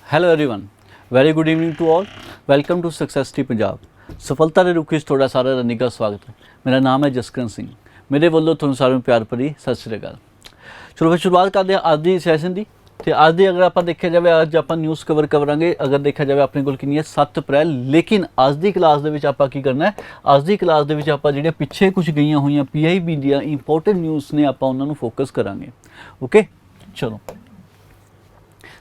Hello everyone, very good evening to all. Welcome to success T Punjab. सफलता के रुख विच तुहाडा सारा रनिंग का स्वागत है। मेरा नाम है जसकरण सिंह। मेरे वालों तुहानूं सारिਆਂ ਨੂੰ प्यार भरी सत श्री अकाल। चलो फिर शुरुआत करते हैं अज की सैशन की। तो अज की अगर आप देखा जाए अज आप न्यूज़ कवर करांगे। अगर देखा जाए अपने कोल कितनी है 7 अप्रैल। लेकिन अज की क्लास के विच आपां की करना है, अज की क्लास के विच आपां जिहड़ियां पिछे कुछ गई हुई PIB दी इंपोर्टेंट न्यूज़ ने आपां उन्हां नूं फोकस करांगे। ओके चलो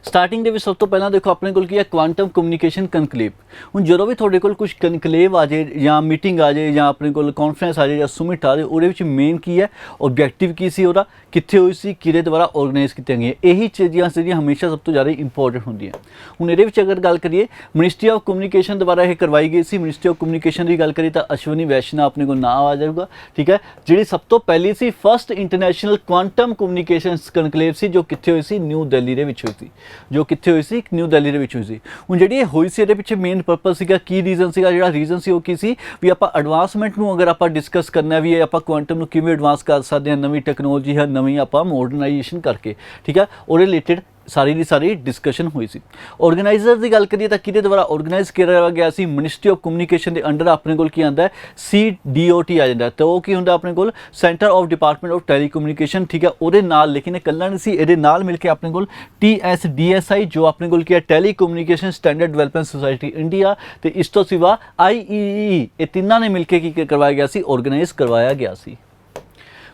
स्टार्टिंग के सब तो पहला देखो अपने को क्वांटम कम्यूनीकेशन कनकलेव। हूँ जो भी थोड़े कुछ कनकलेव आ जाए या मीटिंग आ जाए या अपने को कॉन्फ्रेंस आ जाए या सुमिट आ जाए, वो मेन की है ऑब्जैक्टिव की सी ओहदा, कित्थे हुई सी, किहदे द्वारा ऑर्गेनाइज की गई, यही चीज़ां सीगियां हमेशा सब तो ज़्यादा इंपोर्टेंट होंदियां। हुण इहदे विच अगर गल करिए मिनिस्ट्री ऑफ कम्यूनीकेशन द्वारा यह करवाई गई सी। मिनिस्ट्री ऑफ कम्यूनीकेशन की गल करिए तो अश्विनी वैष्णव अपने को नाम आ जाएगा। ठीक है, जी सब तो पहली सी first international quantum communication conclave सी जो कित्थे हुई सी, न्यू दिल्ली दे विच हुई सी, जो कित्थे हुई सी, न्यू दिल्ली दे विच हुई सी। हुण जिहड़ी होई सी इहदे पिछे मेन पर्पस सीगा, की रीजन सीगा, जिहड़ा रीजन सी वो की सी भी आपां एडवांसमेंट नूं अगर आपां डिस्कस करना भी आपां क्वांटम नूं किवें एडवांस कर सकदे हां, नवीं टैक्नोलॉजी है, नवीं आपां मॉडर्नाइजेशन करके। ठीक है, और रिलेटेड सारी की सारी डिस्कशन हुई सी। ऑर्गेनाइजर की गल करिए तो किहदे द्वारा ऑर्गेनाइज किया गया सी, मिनिस्ट्री ऑफ कम्यूनीकेशन के अंडर अपने को आता है CDOT आ जाता है। तो वो की होंदा अपने को सेंटर ऑफ डिपार्टमेंट ऑफ टैलीकम्यूनीकेशन। ठीक है, वो नाल लेकिन इकल्ला नहीं सी, इहदे नाल मिल के अपने को TSDSI जो अपने को टैलीकम्यूनीकेशन स्टैंडर्ड डिवेलपमेंट सोसाइटी इंडिया, तो इस तो सिवा IEEE, ये तिना ने मिलकर की करवाया गया सी, ऑर्गेनाइज करवाया गया सी।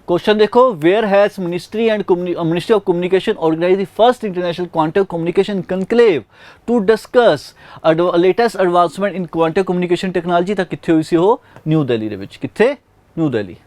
क्वेश्चन देखो, where has ministry and ministry of communication organise the first international quantum communication conclave to discuss latest advancement in quantum communication technology. तो कित्थे हुई सी वो, न्यू दिल्ली दे विच। कित्थे, new Delhi.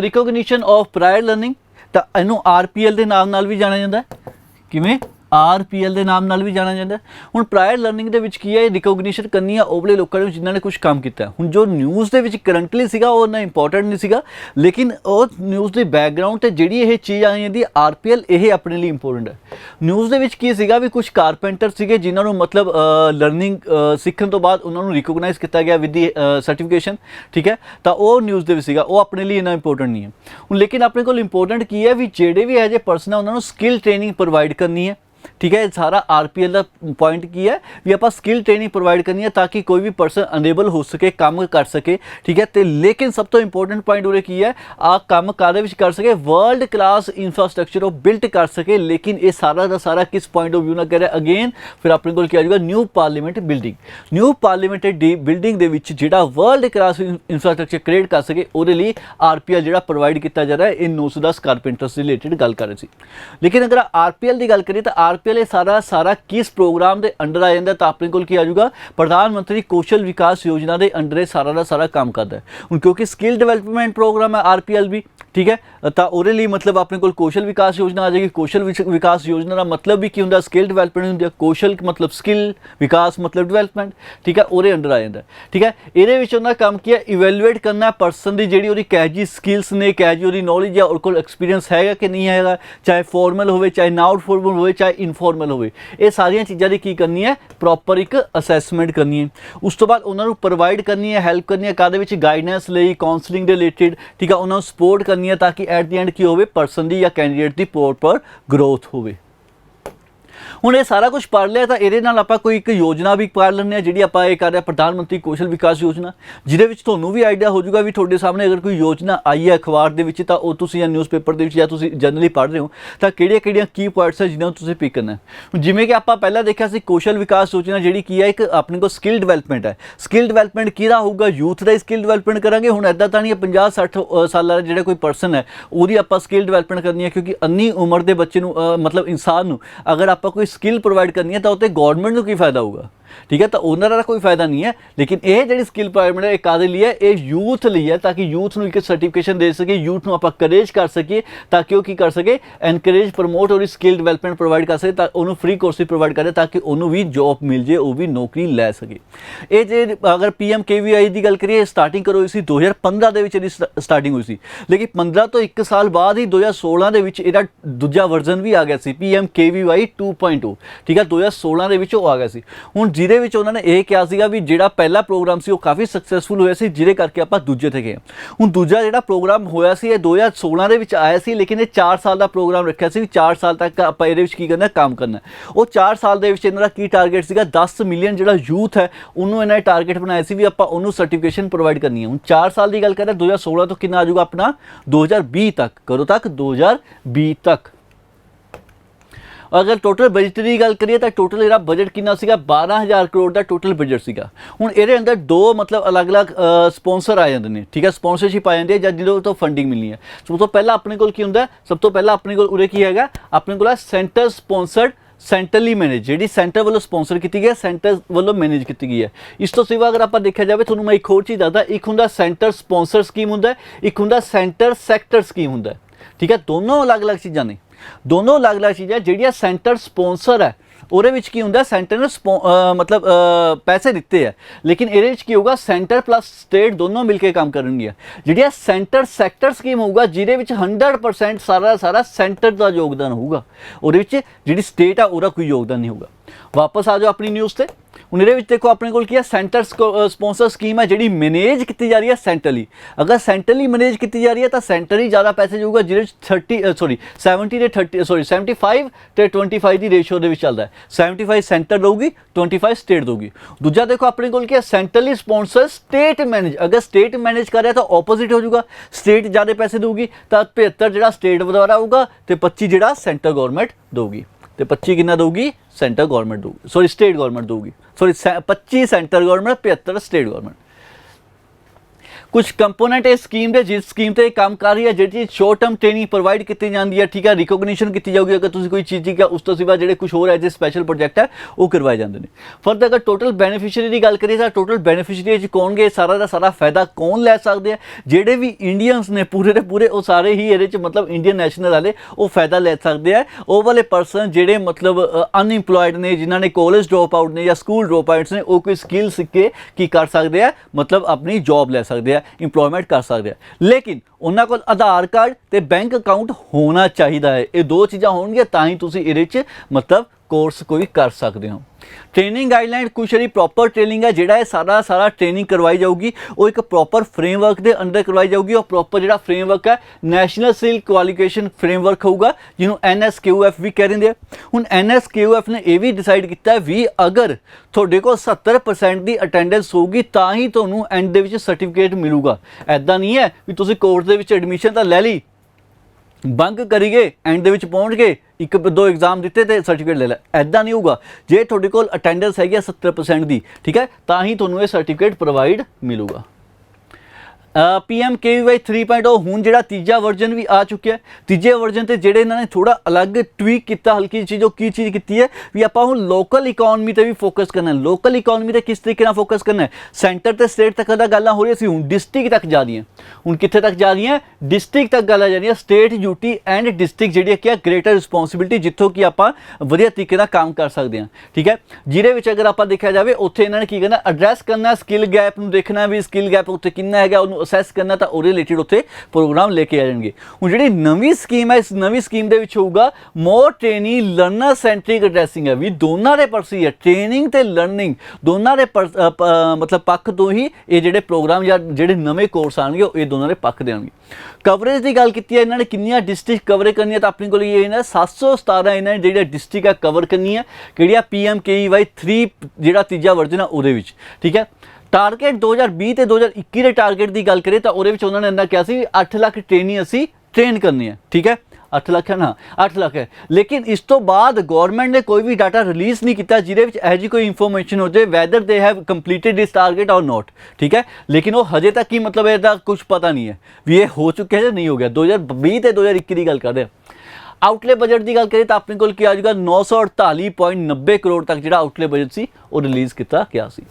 Recognition of prior learning, तो इनू RPL के नाम नाल भी जाना जाता है। किवें, RPL के नाम नाल भी जाना जाता है। हुण प्रायर लर्निंग दे विच की है, रिकोगनीशन करनी है ओवले लोगों ने जिन्होंने कुछ काम किया। हुण जो न्यूज़ दे विच करंटली सीगा वो इन्ना इंपॉर्टेंट नहीं सीगा, लेकिन वो न्यूज़ के बैकग्राउंड से जिहड़ी ये चीज़ आई जाती RPL, ये अपने लिए इंपॉर्टेंट है। न्यूज़ दे विच की सीगा भी कुछ कारपेंटर सीगे जिन्होंने मतलब लर्निंग सीखण तो बाद उन्होंने रिकोगनाइज किया गया विद दी सर्टिफिकेशन। ठीक है, तो वो न्यूज़ दे विच सीगा, वो अपने लिए इन्ना इंपॉर्टेंट नहीं है। हुण लेकिन अपने को इंपॉर्टेंट की है भी जेडे भी एज ए पर्सन है उन्होंने स्किल ट्रेनिंग प्रोवाइड करनी है। ठीक है, सारा RPL का पॉइंट की है भी आप स्किल ट्रेनिंग प्रोवाइड करनी है ताकि कोई भी पर्सन अनेबल हो सके, काम कर सके। ठीक है, तो लेकिन सब तो इंपॉर्टेंट पॉइंट उरे की है आ काम कादे विच कर सके, वर्ल्ड क्लास इंफ्रास्ट्रक्चर वो बिल्ट कर सके। लेकिन ये सारा का सारा किस पॉइंट ऑफ व्यू ना करे, अगेन फिर अपने को क्या आ जाएगा, new parliament building. New parliament building के विच जिहड़ा वर्ल्ड क्लास इंफ्रास्ट्रक्चर क्रिएट कर सके, उहदे लई RPL जिहड़ा प्रोवाइड किया जा रहा है। इन 910 कारपेंटर्स रिलेटेड गल कर रहे थे। लेकिन अगर RPL की गल करिए तो RPL सारा किस प्रोग्राम के अंडर आ जाता है, तो अपने को आ जाऊगा प्रधानमंत्री कौशल विकास योजना के अंडर सारा का सारा काम करता है। क्योंकि स्किल डेवलपमेंट प्रोग्राम है RPL भी। ठीक है, तो वो मतलब अपने को कौशल विकास योजना आ जाएगी। कौशल विकास योजना का मतलब भी की होंगे, स्किल डेवलपमेंट होंगे। कौशल मतलब स्किल, विकास मतलब डेवलपमेंट। ठीक है, वो अंडर आ जाता है। ठीक है, ये काम किया इवेलुएट करना परसन की जी कैजी स्किल्स ने, कैजी नॉलेज है, और एक्सपीरियंस है कि नहीं है, चाहे फॉर्मल हो, चाहे नॉट फॉर्मल हो, चाहे इनफॉर्मल हो। ये सारिया चीज़ों की की करनी है, प्रॉपर एक असैसमेंट करनी है। उस तो बाद उन्होंने प्रोवाइड करनी है, हैल्प करनी है कादे गाइडेंस लई, काउंसलिंग के रिलेटेड। ठीक है, उन्होंने सपोर्ट करनी है ताकि एट द एंड की हो परसन की या कैंडीडेट की प्रॉपर ग्रोथ हो। हुण ये सारा कुछ पढ़ लिया तो ये आप कोई एक योजना भी पढ़ लें जी आप कर रहे प्रधानमंत्री कौशल विकास योजना, जिहदे तुहानूं भी आइडिया हो जाएगा भी तुहाडे सामने अगर कोई योजना आई है अखबार के विच, तो तुसीं न्यूज़पेपर के या तुसीं जनरली पढ़ रहे हो, तो किहड़ियां की पॉइंट्स है जिन्होंने तुसीं पिक करना है। जिवें कि आप पहला देखा सी कौशल विकास योजना जी की है एक अपने को स्किल डेवलपमेंट है। स्किल डेवलपमेंट किहदा होगा, यूथ का स्किल डेवलपमेंट करांगे। हुण इदां तां नहीं 50-60 साल जिहड़ा कोई पर्सन है उहदी आपां स्किल डेवलपमेंट करनी है, क्योंकि अन्नी उम्र के बच्चे मतलब इंसान नूं अगर आप कोई स्किल प्रोवाइड करनी है तो उत्ते गवर्नमेंट को की फायदा होगा। ठीक है, तो उन्होंने का कोई फायदा नहीं है। लेकिन ये जी स्किल प्रोवाइड है कादे लिए है, ये यूथ लिए है, ताकि यूथ को एक सर्टिफिकेशन दे सके, यूथ को आप करेज कर सके, ताकि वो की कर सके एनकरेज प्रमोट और स्किल डेवलपमेंट प्रोवाइड कर सके, उन्होंने फ्री कोर्स प्रोवाइड करे ताकि उन्होंने भी जॉब मिल जाए, वो भी नौकरी लै सके। ये जे अगर PMKVI की गल करिए, स्टार्टिंग करो इसी 2015 के स्टार्टिंग हुई सी, लेकिन 15 तो 1 साल बाद ही 2016 के दूजा वर्जन भी आ गया सी, PMKVY 2.0। ठीक है, 2016 के आ गया सी। हुण ਜਿਹਦੇ ਵਿੱਚ ਉਹਨਾਂ ਨੇ ਇਹ ਕਿਹਾ ਸੀਗਾ ਵੀ ਜਿਹੜਾ ਪਹਿਲਾ ਪ੍ਰੋਗਰਾਮ ਸੀ ਉਹ ਕਾਫੀ ਸਕਸੈਸਫੁਲ ਹੋਇਆ ਸੀ, ਜਿਹਦੇ ਕਰਕੇ ਆਪਾਂ ਦੂਜੇ ਤੇ ਗਏ। ਹੁਣ ਦੂਜਾ ਜਿਹੜਾ ਪ੍ਰੋਗਰਾਮ ਹੋਇਆ ਸੀ ਇਹ 2016 ਦੇ ਵਿੱਚ ਆਇਆ ਸੀ, ਲੇਕਿਨ ਇਹ 4 ਸਾਲ ਦਾ ਪ੍ਰੋਗਰਾਮ ਰੱਖਿਆ ਸੀ, 4 ਸਾਲ ਤੱਕ ਆਪਾਂ ਇਹਦੇ ਵਿੱਚ ਕੀ ਕਰਨਾ, ਕੰਮ ਕਰਨਾ। ਉਹ 4 ਸਾਲ ਦੇ ਵਿੱਚ ਇਹਨਾਂ ਦਾ ਕੀ ਟਾਰਗੇਟ ਸੀਗਾ, 10 ਮਿਲੀਅਨ ਜਿਹੜਾ ਯੂਥ ਹੈ ਉਹਨੂੰ ਇਹਨਾਂ ਨੇ ਟਾਰਗੇਟ ਬਣਾਇਆ ਸੀ ਵੀ ਆਪਾਂ ਉਹਨੂੰ ਸਰਟੀਫਿਕੇਸ਼ਨ ਪ੍ਰੋਵਾਈਡ ਕਰਨੀ ਹੈ। ਹੁਣ 4 ਸਾਲ ਦੀ ਗੱਲ ਕਰਦੇ 2016 ਤੋਂ ਕਿੰਨਾ ਆ ਜਾਊਗਾ ਆਪਣਾ 2020 ਤੱਕ, ਕਦੋਂ ਤੱਕ 2020 ਤੱਕ। अगर टोटल बजट की गल करिए तो टोटल ਜਿਹੜਾ बजट कितना ਸੀਗਾ 12000 ਕਰੋੜ ਦਾ टोटल बजट ਸੀਗਾ। ਹੁਣ ਇਹਦੇ ਅੰਦਰ ਦੋ ਮਤਲਬ ਅਲੱਗ-ਅਲੱਗ ਸਪਾਂਸਰ ਆ ਜਾਂਦੇ ਨੇ, ਠੀਕ ਹੈ, ਸਪਾਂਸਰਸ਼ਿਪ ਆ ਜਾਂਦੀ ਹੈ ਜਾਂ ਜਿਹਦੇ ਤੋਂ ਫੰਡਿੰਗ ਮਿਲਣੀ ਹੈ। ਸਭ ਤੋਂ ਪਹਿਲਾਂ ਆਪਣੇ ਕੋਲ ਕੀ ਹੁੰਦਾ, ਸਭ ਤੋਂ ਪਹਿਲਾਂ ਆਪਣੇ ਕੋਲ ਉਰੇ ਕੀ ਹੈਗਾ, ਆਪਣੇ ਕੋਲ ਸੈਂਟਰ ਸਪਾਂਸਰਡ ਸੈਂਟਰਲੀ ਮੈਨੇਜ, ਜਿਹੜੀ ਸੈਂਟਰ ਵੱਲੋਂ ਸਪਾਂਸਰ ਕੀਤੀ ਗਈ ਹੈ, ਸੈਂਟਰ ਵੱਲੋਂ ਮੈਨੇਜ ਕੀਤੀ ਗਈ ਹੈ। ਇਸ ਤੋਂ ਸਿਵਾ ਅਗਰ ਆਪਾਂ ਦੇਖਿਆ ਜਾਵੇ ਤੁਹਾਨੂੰ ਮੈਂ ਇੱਕ ਹੋਰ ਚੀਜ਼ ਦੱਸਦਾ, ਇੱਕ ਹੁੰਦਾ ਸੈਂਟਰ ਸਪਾਂਸਰ ਸਕੀਮ ਹੁੰਦਾ, ਇੱਕ ਹੁੰਦਾ ਸੈਂਟਰ ਸੈਕਟਰ ਸਕੀਮ ਹੁੰਦਾ, ਠੀਕ ਹੈ। ਦੋਨੋਂ ਅਲੱਗ-ਅਲੱਗ ਚੀਜ਼ਾਂ ਨੇ, ਦੋनों अलग-अलग चीज़ है। ਜਿਹੜੀਆਂ ਸੈਂਟਰ ਸਪਾਂਸਰ ਹੈ ਉਹਦੇ ਵਿੱਚ ਕੀ ਹੁੰਦਾ, ਸੈਂਟਰ ਨੇ ਮਤਲਬ ਪੈਸੇ ਦਿੱਤੇ ਹੈ, ਲੇਕਿਨ ਇਹਦੇ ਵਿੱਚ ਕੀ ਹੋਊਗਾ ਸੈਂਟਰ ਪਲੱਸ ਸਟੇਟ ਦੋਨੋਂ ਮਿਲ ਕੇ ਕੰਮ ਕਰਨਗੀਆਂ। ਜਿਹੜੀਆਂ ਸੈਂਟਰ ਸੈਕਟਰ ਸਕੀਮ ਹੋਊਗਾ ਜਿਹਦੇ ਵਿੱਚ 100% ਸਾਰਾ ਸੈਂਟਰ ਦਾ ਯੋਗਦਾਨ ਹੋਊਗਾ, ਉਹਦੇ ਵਿੱਚ ਜਿਹੜੀ ਸਟੇਟ ਆ ਉਹਦਾ ਕੋਈ ਯੋਗਦਾਨ ਨਹੀਂ ਹੋਊਗਾ। ਵਾਪਸ ਆ ਜਾਓ ਆਪਣੀ ਨਿਊਜ਼ ਤੇ। ਹੁਣ ਇਹਦੇ ਵਿੱਚ ਦੇਖੋ ਆਪਣੇ ਕੋਲ ਕੀ ਹੈ, ਸੈਂਟਰ ਸਪਾਂਸਰ ਸਕੀਮ ਹੈ ਜਿਹੜੀ ਮੈਨੇਜ ਕੀਤੀ ਜਾ ਰਹੀ ਹੈ ਸੈਂਟਰਲੀ। ਅਗਰ ਸੈਂਟਰਲੀ ਮੈਨੇਜ ਕੀਤੀ ਜਾ ਰਹੀ ਹੈ ਤਾਂ ਸੈਂਟਰ ਹੀ ਜ਼ਿਆਦਾ ਪੈਸੇ ਜਾਊਗਾ, ਜਿਹਦੇ ਵਿੱਚ 75 ਤੇ 25 ਦੀ ਰੇਸ਼ੋ ਦੇ ਵਿੱਚ ਚੱਲਦਾ ਹੈ। 75 ਸੈਂਟਰ ਦਊਗੀ, 25 ਸਟੇਟ ਦਊਗੀ। ਦੂਜਾ ਦੇਖੋ ਆਪਣੇ ਕੋਲ ਕੀ ਹੈ, ਸੈਂਟਰਲੀ ਸਪਾਂਸਰ ਸਟੇਟ ਮੈਨੇਜ। ਅਗਰ ਸਟੇਟ ਮੈਨੇਜ ਕਰ ਰਿਹਾ ਤਾਂ ਆਪੋਜ਼ਿਟ ਹੋ ਜਾਊਗਾ, ਸਟੇਟ ਜ਼ਿਆਦਾ ਪੈਸੇ ਦਊਗੀ ਤਾਂ 75 ਜਿਹੜਾ ਸਟੇਟ ਦੁਆਰਾ ਆਊਗਾ ਤੇ 25 ਜਿਹੜਾ ਸੈਂਟਰ ਗੌਰਨਮੈਂਟ ਦਊਗੀ। ਤੇ 25 ਕਿੰਨਾ ਦਊਗੀ, ਸੈਂਟਰ ਗੌਰਨਮੈਂਟ ਦਊਗੀ, ਸੌਰੀ ਸਟੇਟ ਗੌਰਨਮੈਂਟ ਦਊਗੀ, ਸੌਰੀ 25 ਸੈਂਟਰ ਗੌਰਨਮੈਂਟ, 75 ਸਟੇਟ ਗੌਰਨਮੈਂਟ। कुछ कंपोनेंट इस स्कीम के जिस स्कीम से काम कर रही है, जी चीज़ शॉर्ट टर्म ट्रेनिंग प्रोवाइड की जाती है, ठीक है, रिकोगनीशन की जाऊगी। अगर तुम कोई चीज़ की उस तो सिवा जो कुछ हो रहा है जो स्पैशल प्रोजेक्ट है वो करवाए जाते हैं। फर्दर अगर टोटल बेनीफिशियरी की गल करिए तो टोटल बेनीफिशियरी कौन गए, सारा का सारा फायदा कौन लै सकते हैं, जोड़े भी इंडियंस ने पूरे के पूरे वो सारे ही ये मतलब इंडियन नैशनल वाले वो फायदा लै सकते हैं। वो वाले परसन जोड़े मतलब अनइंपलॉयड ने, जिन्होंने कॉलेज ड्रॉप आउट ने या स्कूल ड्रॉप आउट्स ने, वो कोई स्किल सीख के की कर सकते हैं, मतलब अपनी जॉब लै सकते हैं, इंप्लॉयमेंट कर सकते हैं। लेकिन उन्होंने को आधार कार्ड ते बैंक अकाउंट होना चाहिए है। ये दो चीज़ां होणगियां तां ही तुसीं इहदे च मतलब कोर्स कोई कर सकते हो। ट्रेनिंग गाइडलाइन कुछ जी प्रॉपर ट्रेनिंग है, जोड़ा सारा सारा ट्रेनिंग करवाई जाऊगी, वो एक प्रॉपर फ्रेमवर्क के अंदर करवाई जाऊगी। और प्रॉपर जो फ्रेमवर्क है नैशनल स्किल क्वालिफिकेशन फ्रेमवर्क होगा, जिन्होंने NSQF भी कह रहे हैं। हुण NSQF ने यह भी डिसाइड किया भी अगर थोड़े को 70% की अटेंडेंस होगी तो ही तुहानूं एंड दे विच सर्टिफिकेट मिलूगा। ऐदा नहीं है भी तुसीं कोर्स दे विच एडमिशन तो लै ली, बंक करी गए, एंड दे विच पहुंच गए, एक दो एग्जाम दिते तो सर्टिफिकेट ले ला, ऐदा नहीं होगा। जे तुहाडे कोल अटेंडेंस हैगी 70% की, ठीक है, तो ही तुहानूं ये सर्टिफिकेट प्रोवाइड मिलूगा। PMKVY 3.0 हुण जिहड़ा तीजा वर्जन भी आ चुका है। तीजे वर्जन ते जिहड़े इन्होंने थोड़ा अलग ट्वीक किया, हल्की चीज़ की चीज़ की है भी आपां हुण लोकल इकोनॉमी ते भी फोकस करना है। लोकल इकोनॉमी ते किस तरीके फोकस करना है, सेंटर ते स्टेट तक दा गल्लां हो रही सी, हुण डिस्ट्रिक्ट तक जा रही हैं। हुण कित्थे तक जा रही हैं, डिस्ट्रिक्ट तक गल्लां जा रही हैं। स्टेट ड्यूटी एंड डिस्ट्रिक्ट जिहड़ी है ग्रेटर रिस्पोंसिबिलिटी, जित्थों कि आपां वधिया तरीके नाल काम कर सकते हैं, ठीक है। जिहदे विच अगर आपां देखा जाए उत्थे इन्होंने की करना, एड्रैस करना, स्किल गैप नूं देखना भी स्किल गैप उत्थे कितना हैगा, उहनूं असैस करना, तो वो रिलेटेड उत्थे प्रोग्राम लेके आ जाएंगे। हुण जिहड़ी नवीं स्कीम है, इस नवीं स्कीम दे विच होऊगा more training learner centric addressing है भी दोनों दे परसी है, ट्रेनिंग ते लर्निंग दोनों दे मतलब पक्ष तो ही ये जिहड़े प्रोग्राम या जिहड़े नवे कोर्स आएंगे ये दोनों दे पक्ष दे आएंगे। कवरेज की गल की है, इन्होंने कितनी डिस्ट्रिक्ट कवर करनी है, तो अपने को ये 717 इन्होंने जो डिस्ट्रिक्ट है कवर करनी है, कि PMKVY 3 जो तीजा वर्जन है वो, ठीक है। टारगेट 2020 ते 2021 के टारगेट की गल करें तो उन्होंने इन्ना कहा कि 8 लाख ट्रेनी असी ट्रेन करनी है, ठीक है। 8 लाख है ना, 8 लाख है। लेकिन इस तो बाद गवर्नमेंट ने कोई भी डाटा रिलीज़ नहीं किया जिहदे विच ऐसी कोई इंफॉर्मेशन हो जाए weather they have completed this target और नॉट, ठीक है। लेकिन वो हजे तक ही मतलब इसका कुछ पता नहीं है भी ये हो चुका है या नहीं हो गया। 2020 ते 2021 की गल कर रहे हैं। आउटले बजट की गल करें तो अपने को क्या आ जाएगा 948.90 करोड़ तक जो आउटले बजट से वो रिलीज़ किया गया सी।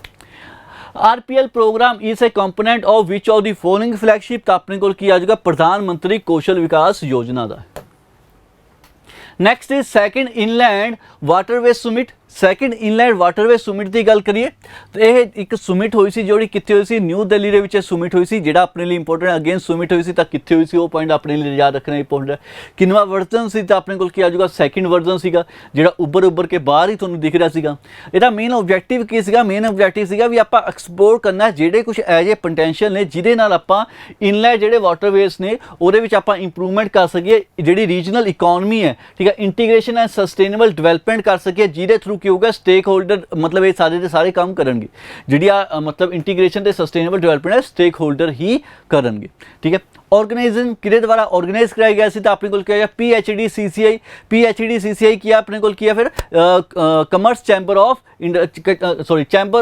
RPL programme is a component of which of the following flagship, तो अपने को आ जाएगा प्रधानमंत्री कौशल विकास योजना का। Next is second inland waterway summit second inland waterway summit ਦੀ ਗੱਲ ਕਰੀਏ ਤਾਂ ਇਹ ਇੱਕ ਸੁਮਿਟ ਹੋਈ ਸੀ ਜਿਹੜੀ ਕਿੱਥੇ ਹੋਈ ਸੀ, ਨਿਊ ਦਿੱਲੀ ਦੇ ਵਿੱਚ ਸੁਮਿਟ ਹੋਈ ਸੀ, ਜਿਹੜਾ ਆਪਣੇ ਲਈ ਇੰਪੋਰਟੈਂਟ ਅਗੇਨ ਸੁਮਿਟ ਹੋਈ ਸੀ ਤਾਂ ਕਿੱਥੇ ਹੋਈ ਸੀ ਉਹ ਪੁਆਇੰਟ ਆਪਣੇ ਲਈ ਯਾਦ ਰੱਖਣਾ ਇੰਪੋਰਟੈਂਟ ਹੈ। ਕਿੰਨਵਾਂ ਵਰਜ਼ਨ ਸੀ ਤਾਂ ਆਪਣੇ ਕੋਲ ਕੀ ਆ ਜਾਊਗਾ, ਸੈਕਿੰਡ ਵਰਜ਼ਨ ਸੀਗਾ ਜਿਹੜਾ ਉੱਭਰ ਕੇ ਬਾਹਰ ਹੀ ਤੁਹਾਨੂੰ ਦਿਖ ਰਿਹਾ ਸੀਗਾ। ਇਹਦਾ ਮੇਨ ਆਬਜੈਕਟਿਵ ਕੀ ਸੀਗਾ, ਮੇਨ ਆਬਜੈਕਟਿਵ ਸੀਗਾ ਵੀ ਆਪਾਂ ਐਕਸਪਲੋਰ ਕਰਨਾ ਜਿਹੜੇ ਕੁਝ ਐਜ ਏ ਪੋਟੈਂਸ਼ੀਅਲ ਨੇ ਜਿਹਦੇ ਨਾਲ ਆਪਾਂ ਇਨਲੈਂਡ ਜਿਹੜੇ ਵਾਟਰਵੇਜ਼ ਨੇ ਉਹਦੇ ਵਿੱਚ ਆਪਾਂ ਇੰਪਰੂਵਮੈਂਟ ਕਰ ਸਕੀਏ, ਜਿਹੜੀ ਰੀਜਨਲ ਇਕੋਨਮੀ ਹੈ ਠੀਕ ਹੈ, ਇੰਟੀਗ੍ਰੇਸ਼ਨ ਐਂਡ ਸਸਟੇਨੇਬਲ ਡਿਵੈਲਪਮੈਂਟ ਕਰ ਸਕੀਏ, ਜਿਹਦੇ ਥਰੂ ਕੀ ਹੋਊਗਾ ਸਟੇਕ ਹੋਲਡਰ ਮਤਲਬ ਇਹ ਸਾਰੇ ਦੇ ਸਾਰੇ ਕੰਮ ਕਰਨਗੇ, ਜਿਹੜੀ ਆ ਮਤਲਬ ਇੰਟੀਗ੍ਰੇਸ਼ਨ ਤੇ ਸਸਟੇਨੇਬਲ ਡਿਵੈਲਪਮੈਂਟ ਹੈ ਸਟੇਕ ਹੋਲਡਰ ਹੀ ਕਰਨਗੇ ਠੀਕ ਹੈ। ਆਰਗੇਨਾਈजेशन ਕਿਹਦੇ ਦੁਆਰਾ ਆਰਗੇਨਾਈਜ਼ कराया गया ਸੀ ਤਾਂ ਆਪਣੇ ਕੋਲ ਕੀ ਆਇਆ, PHED CCI ਕੀ ਆਪਣੇ ਕੋਲ ਕੀ ਆ ਫਿਰ commerce chamber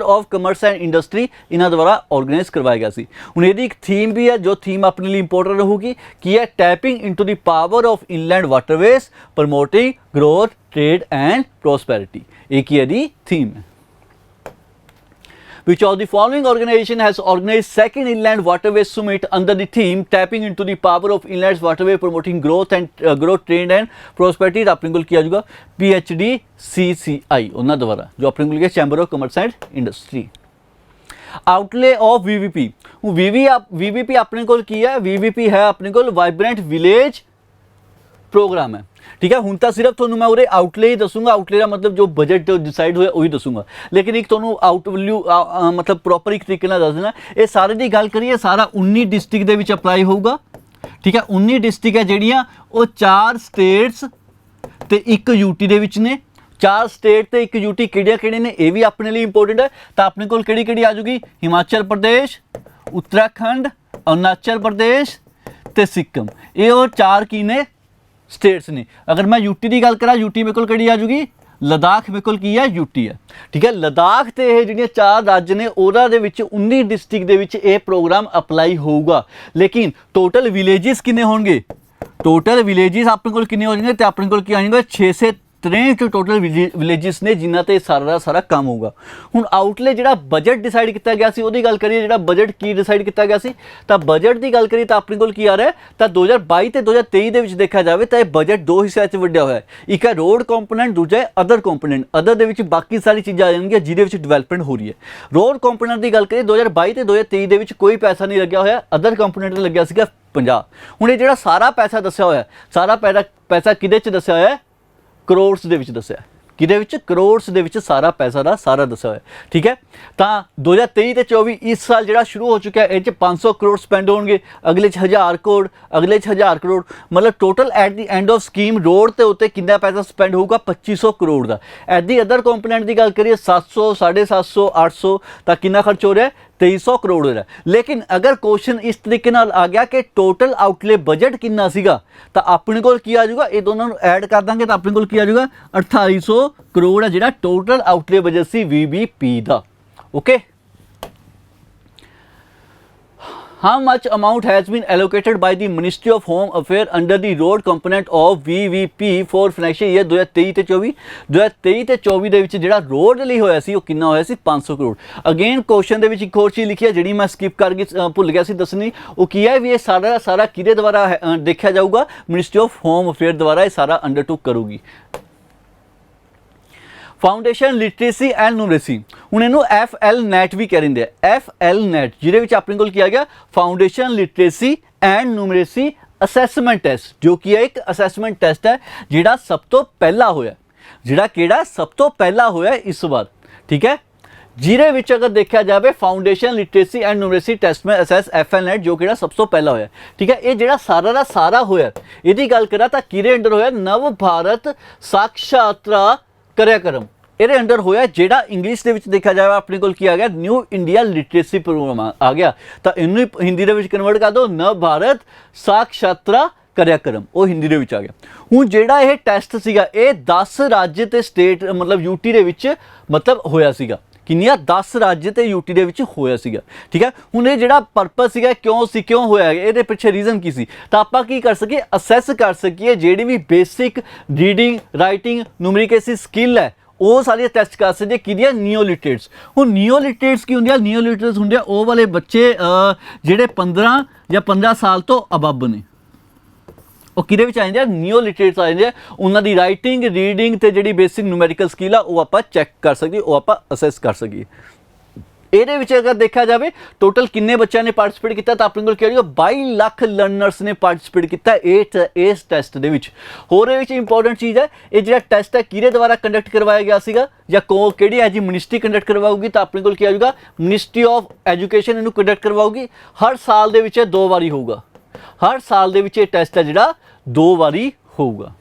of commerce and industry ਇਹਨਾਂ ਦੁਆਰਾ ਆਰਗੇਨਾਈਜ਼ ਕਰਵਾਇਆ ਗਿਆ ਸੀ। ਹੁਣ ਇਹਦੀ ਇੱਕ ਥੀਮ ਵੀ ਹੈ ਜੋ ਥੀਮ ਆਪਣੇ ਲਈ ਇੰਪੋਰਟੈਂਟ ਰਹੂਗੀ ਕੀ ਹੈ, tapping into the power of inland waterways promoting growth trade and prosperity, ਇਹ ਕੀ ਇਹਦੀ ਥੀਮ ਹੈ। Which of the following organization has organized second inland waterways summit under the theme tapping into the power of inland waterway promoting growth and growth trade and prosperity ਤਾਂ ਆਪਣੇ ਕੋਲ ਕੀ ਆ ਜਾਊਗਾ, PHD CCI ਉਹਨਾਂ ਦੁਆਰਾ ਜੋ ਆਪਣੇ ਕੋਲ chamber of commerce and industry. Outlay of VVP, VVP ਆਪਣੇ ਕੋਲ ਕੀ ਹੈ, VVP ਹੈ ਆਪਣੇ ਕੋਲ ਵਾਈਬ੍ਰੈਂਟ ਵਿਲੇਜ ਪ੍ਰੋਗਰਾਮ ਹੈ ठीक है। ਹੁਣ ਤਾਂ ਸਿਰਫ ਤੁਹਾਨੂੰ ਮੈਂ ਉਰੇ ਆਊਟਲੇ ਹੀ ਦੱਸੂਗਾ, ਆਊਟਲੇ ਦਾ ਮਤਲਬ ਜੋ ਬਜਟ ਡਿਸਾਈਡ ਹੋਇਆ ਉਹੀ ਦੱਸੂਗਾ, ਲੇਕਿਨ ਇੱਕ ਤੁਹਾਨੂੰ ਆਊਟ ਵੈਲਿਊ ਮਤਲਬ ਪ੍ਰੋਪਰ ਇੱਕ ਤਰੀਕੇ ਨਾਲ ਦੱਸ ਦੇਣਾ। ਇਹ ਸਾਰੇ ਦੀ ਗੱਲ ਕਰੀਏ ਸਾਰਾ 19 ਡਿਸਟ੍ਰਿਕਟ ਦੇ ਵਿੱਚ ਅਪਲਾਈ ਹੋਊਗਾ ਠੀਕ ਹੈ। 19 ਡਿਸਟ੍ਰਿਕਟ ਹੈ ਜਿਹੜੀਆਂ ਉਹ 4 ਸਟੇਟਸ ਤੇ 1 UT ਦੇ ਵਿੱਚ ਨੇ। 4 ਸਟੇਟ ਤੇ 1 UT ਕਿਹੜੇ ਨੇ ਇਹ ਵੀ ਆਪਣੇ ਲਈ ਇੰਪੋਰਟੈਂਟ ਹੈ। ਤਾਂ ਆਪਣੇ ਕੋਲ ਕਿਹੜੀ ਆ ਜੂਗੀ, ਹਿਮਾਚਲ ਪ੍ਰਦੇਸ਼, ਉੱਤਰਾਖੰਡ, ਅਰੁਣਾਚਲ ਪ੍ਰਦੇਸ਼ ਤੇ ਸਿੱਕਮ, ਇਹ ਉਹ 4 ਕੀ ਨੇ स्टेट्स ने। अगर मैं यूटी की गल करा, यूटी मेरे को आ जूगी, लद्दाख मेरे को की है यूटी है ठीक है। लद्दाख ते जिहड़ियां 4 राज्य ने उहदा दे विच 19 डिस्ट्रिक्ट दे विच ये प्रोग्राम अप्लाई होगा, लेकिन टोटल विलेजिस किन्ने होणगे, टोटल विलेजिस अपने कोल किन्ने हो जाएंगे तो अपने कोल की आ जाएंगे 6 से 63 टोटल विलेजिस ने जिन्हां ते सारा काम होगा। हुण आउटले जिहड़ा बजट डिसाइड किया गया सी ਉਹਦੀ ਗੱਲ ਕਰੀਏ, ਜਿਹੜਾ ਬਜਟ ਕੀ ਡਿਸਾਈਡ ਕੀਤਾ ਗਿਆ ਸੀ ਤਾਂ ਬਜਟ ਦੀ ਗੱਲ ਕਰੀਏ ਤਾਂ ਆਪਣੇ ਕੋਲ ਕੀ ਆ ਰਿਹਾ ਤਾਂ 2022 ਤੇ 2023 ਦੇ ਵਿੱਚ ਦੇਖਿਆ ਜਾਵੇ ਤਾਂ ਇਹ ਬਜਟ 2 ਹਿੱਸਿਆਂ 'ਚ ਵੰਡਿਆ ਹੋਇਆ ਹੈ। ਇੱਕ ਹੈ ਰੋਡ ਕੰਪੋਨੈਂਟ, ਦੂਜਾ ਹੈ ਅਦਰ ਕੰਪੋਨੈਂਟ। ਅਦਰ ਦੇ ਵਿੱਚ ਬਾਕੀ ਸਾਰੀ ਚੀਜ਼ਾਂ ਆ ਜਾਣਗੀਆਂ ਜਿਹਦੇ ਵਿੱਚ ਡਿਵੈਲਪਮੈਂਟ ਹੋ ਰਹੀ ਹੈ। ਰੋਡ ਕੰਪੋਨੈਂਟ ਦੀ ਗੱਲ ਕਰੀਏ 2022 ਤੇ 2023 ਦੇ ਵਿੱਚ ਕੋਈ ਪੈਸਾ ਨਹੀਂ ਲੱਗਿਆ ਹੋਇਆ, ਅਦਰ ਕੰਪੋਨੈਂਟ ਤੇ ਲੱਗਿਆ ਸੀਗਾ 50। ਹੁਣ ਇਹ ਜਿਹੜਾ ਸਾਰਾ ਪੈਸਾ ਦੱਸਿਆ ਹੋਇਆ, ਸਾਰਾ ਪੈਸਾ ਕਿਹਦੇ 'ਚ ਦੱਸਿਆ ਹੋਇਆ, ਕਰੋੜਸ ਦੇ ਵਿੱਚ ਦੱਸਿਆ, ਕਿਹਦੇ ਵਿੱਚ, ਕਰੋੜਸ ਦੇ ਵਿੱਚ ਸਾਰਾ ਪੈਸਾ ਦਾ ਸਾਰਾ ਦੱਸਿਆ ਹੋਇਆ ਠੀਕ ਹੈ। ਤਾਂ 2023 ਤੇ 24 ਇਸ ਸਾਲ ਜਿਹੜਾ ਸ਼ੁਰੂ ਹੋ ਚੁੱਕਿਆ ਇਹ 'ਚ 500 ਕਰੋੜ ਸਪੈਂਡ ਹੋਣਗੇ, ਅਗਲੇ 'ਚ 1000 ਕਰੋੜ, ਅਗਲੇ 'ਚ 1000 ਕਰੋੜ, ਮਤਲਬ total at the end of scheme road ਤੇ ਉੱਤੇ ਕਿੰਨਾ ਪੈਸਾ ਸਪੈਂਡ ਹੋਊਗਾ, 2500 ਕਰੋੜ ਦਾ। ਐਟ ਦੀ ਅਦਰ ਕੰਪੋਨੈਂਟ ਦੀ ਗੱਲ ਕਰੀਏ 700, 750, 800 ਤਾਂ ਕਿੰਨਾ ਖਰਚ ਹੋ ਰਿਹਾ, 2300 ਕਰੋੜ ਹੋ ਰਿਹਾ। ਲੇਕਿਨ ਅਗਰ ਕੁਐਸਚਨ ਇਸ ਤਰੀਕੇ ਨਾਲ ਆ ਗਿਆ ਕਿ ਟੋਟਲ ਆਊਟਲੇ ਬਜਟ ਕਿੰਨਾ ਸੀਗਾ ਤਾਂ ਆਪਣੇ ਕੋਲ ਕੀ ਆ ਜਾਊਗਾ, ਇਹ ਦੋਨਾਂ ਨੂੰ ਐਡ ਕਰ ਦਾਂਗੇ ਤਾਂ ਆਪਣੇ ਕੋਲ ਕੀ ਆ ਜਾਊਗਾ 2800 ਕਰੋੜ ਹੈ ਜਿਹੜਾ ਟੋਟਲ ਆਊਟਲੇ ਬਜਟ ਸੀ VVP ਦਾ। Okay, how much amount has been allocated by the Ministry of Home Affairs under the road component of VVP for financial year 2023 ਤੇ 24? 2023 ਤੇ 24 ਦੇ ਵਿੱਚ ਜਿਹੜਾ ਰੋਡ ਲਈ ਹੋਇਆ ਸੀ ਉਹ ਕਿੰਨਾ ਹੋਇਆ ਸੀ, 500 ਕਰੋੜ। ਅਗੇਨ ਕੁਐਸਚਨ ਦੇ ਵਿੱਚ ਇੱਕ ਹੋਰ ਚੀਜ਼ ਲਿਖੀ ਹੈ ਜਿਹੜੀ ਮੈਂ ਸਕਿਪ ਕਰ ਗਈ, ਭੁੱਲ ਗਿਆ ਸੀ ਦੱਸਣੀ, ਉਹ ਕੀ ਹੈ ਵੀ ਇਹ ਸਾਰਾ ਕਿਹਦੇ ਦੁਆਰਾ ਦੇਖਿਆ ਜਾਊਗਾ, ਮਿਨਿਸਟਰੀ ਆਫ ਹੋਮ ਅਫੇਅਰ ਦੁਆਰਾ ਇਹ ਸਾਰਾ ਅੰਡਰਟੇਕ ਕਰੂਗੀ। ਫਾਊਂਡੇਸ਼ਨ ਲਿਟਰੇਸੀ ਐਂਡ ਨੂਮਰੇਸੀ, ਹੁਣ ਇਹਨੂੰ FL ਨੈਟ ਵੀ ਕਹਿ ਦਿੰਦੇ ਆ, FL ਨੈਟ, ਜਿਹਦੇ ਵਿੱਚ ਆਪਣੇ ਕੋਲ ਕੀ ਆ ਗਿਆ, foundation literacy and numeracy assessment test, ਜੋ ਕਿ ਹੈ ਇੱਕ ਅਸੈਸਮੈਂਟ ਟੈਸਟ ਹੈ ਜਿਹੜਾ ਸਭ ਤੋਂ ਪਹਿਲਾ ਹੋਇਆ, ਜਿਹੜਾ ਕਿਹੜਾ ਸਭ ਤੋਂ ਪਹਿਲਾ ਹੋਇਆ ਇਸ ਵਾਰ ਠੀਕ ਹੈ। ਜਿਹਦੇ ਵਿੱਚ ਅਗਰ ਦੇਖਿਆ ਜਾਵੇ ਫਾਊਂਡੇਸ਼ਨ ਲਿਟਰੇਸੀ ਐਂਡ ਨੂਮਰੇਸੀ ਟੈਸਟ ਮੈਂ ਅਸੈਸ FL ਨੈਟ ਜੋ ਕਿਹੜਾ ਸਭ ਤੋਂ ਪਹਿਲਾ ਹੋਇਆ ਠੀਕ ਹੈ। ਇਹ ਜਿਹੜਾ ਸਾਰਾ ਦਾ ਸਾਰਾ ਹੋਇਆ ਇਹਦੀ ਗੱਲ ਕਰਾਂ ਤਾਂ ਕਿਹਦੇ ਅੰਡਰ ਹੋਇਆ, ਨਵ ਭਾਰਤ ਸਾਖਰਤਾ कार्यक्रम ਇਹਦੇ ਅੰਡਰ ਹੋਇਆ, ਜਿਹੜਾ ਇੰਗਲਿਸ਼ ਦੇ ਵਿੱਚ ਦੇਖਿਆ ਜਾਵੇ ਆਪਣੇ ਕੋਲ ਕੀ ਆ ਗਿਆ, ਨਿਊ ਇੰਡੀਆ ਲਿਟਰੇਸੀ ਪ੍ਰੋਗਰਾਮ ਆ ਗਿਆ। ਤਾਂ ਇਹਨੂੰ ਹਿੰਦੀ ਦੇ ਵਿੱਚ ਕਨਵਰਟ ਕਰ ਦਿਓ, ਨਵ ਭਾਰਤ ਸਾਖਰਤਾ कार्यक्रम, ਉਹ ਹਿੰਦੀ ਦੇ ਵਿੱਚ ਆ ਗਿਆ। ਹੁਣ ਜਿਹੜਾ ਇਹ ਟੈਸਟ ਸੀਗਾ ਇਹ 10 ਰਾਜ ਤੇ ਸਟੇਟ ਮਤਲਬ UT ਦੇ ਵਿੱਚ ਮਤਲਬ ਹੋਇਆ ਸੀਗਾ, ਕਿੰਨੀਆਂ 10 ਰਾਜ ਤੇ UT ਦੇ ਵਿੱਚ ਹੋਇਆ ਸੀਗਾ ਠੀਕ ਹੈ। ਹੁਣ ਇਹ ਜਿਹੜਾ ਪਰਪਸ ਸੀਗਾ ਕਿਉਂ ਹੋਇਆ, ਇਹਦੇ ਪਿੱਛੇ ਰੀਜ਼ਨ ਕੀ ਸੀ ਤਾਂ ਆਪਾਂ ਕੀ ਕਰ ਸਕੀਏ, ਅਸੈਸ ਕਰ ਸਕੀਏ ਜਿਹੜੀ ਵੀ ਬੇਸਿਕ ਰੀਡਿੰਗ ਰਾਈਟਿੰਗ ਨੂਮਰੀਕੇਸੀ ਸਕਿੱਲ ਹੈ ਉਹ ਸਾਰੀਆਂ ਟੈਸਟ ਕਰ ਸਕਦੇ ਕਿਹਦੀਆਂ, ਨਿਓਲਿਟਰੇਟਸ। ਹੁਣ ਨਿਓਲਿਟਰੇਟਸ ਕੀ ਹੁੰਦੀਆਂ, ਨਿਓਲਿਟਰੇਟਸ ਹੁੰਦੇ ਆ ਉਹ ਵਾਲੇ ਬੱਚੇ ਜਿਹੜੇ 15 ਜਾਂ 15 ਸਾਲ ਤੋਂ ਅਬਵ ਨੇ, ਉਹ ਕਿਹਦੇ ਵਿੱਚ ਆ ਜਾਂਦੇ ਆ, ਨਿਓ ਲਿਟਰੇਟਸ ਆ ਜਾਂਦੇ ਆ। ਉਹਨਾਂ ਦੀ ਰਾਈਟਿੰਗ, ਰੀਡਿੰਗ ਤੇ ਜਿਹੜੀ ਬੇਸਿਕ ਨਿਊਮੈਰੀਕਲ ਸਕਿੱਲ ਆ ਉਹ ਆਪਾਂ ਚੈੱਕ ਕਰ ਸਕੀਏ, ਉਹ ਆਪਾਂ ਅਸੈਸ ਕਰ ਸਕੀਏ। ਇਹਦੇ ਵਿੱਚ ਅਗਰ ਦੇਖਿਆ ਜਾਵੇ ਟੋਟਲ ਕਿੰਨੇ ਬੱਚਿਆਂ ਨੇ ਪਾਰਟਿਸਿਪੇਟ ਕੀਤਾ ਤਾਂ ਆਪਣੇ ਕੋਲ ਕੀ ਹੋਏਗਾ, 22 ਲੱਖ ਲਰਨਰਸ ਨੇ ਪਾਰਟਿਸਿਪੇਟ ਕੀਤਾ ਇਸ ਟੈਸਟ ਦੇ ਵਿੱਚ। ਹੋਰ ਇਹ ਵਿੱਚ ਇੰਪੋਰਟੈਂਟ ਚੀਜ਼ ਹੈ, ਇਹ ਜਿਹੜਾ ਟੈਸਟ ਹੈ ਕਿਹਦੇ ਦੁਆਰਾ ਕੰਡਕਟ ਕਰਵਾਇਆ ਗਿਆ ਸੀਗਾ ਜਾਂ ਕਿਹੜੀ ਐਜੀ ਮਿਨਿਸਟਰੀ ਕੰਡਕਟ ਕਰਵਾਊਗੀ ਤਾਂ ਆਪਣੇ ਕੋਲ ਕੀ ਆਊਗਾ, ਮਿਨਿਸਟਰੀ ਆਫ ਐਜੂਕੇਸ਼ਨ ਇਹਨੂੰ ਕੰਡਕਟ ਕਰਵਾਊਗੀ। ਹਰ ਸਾਲ ਦੇ ਵਿੱਚ ਇਹ 2 ਵਾਰੀ ਹੋਊਗਾ, ਹਰ ਸਾਲ ਦੇ ਵਿੱਚ ਇਹ ਟੈਸਟ ਹੈ ਜਿਹੜਾ 2 ਵਾਰੀ ਹੋਊਗਾ।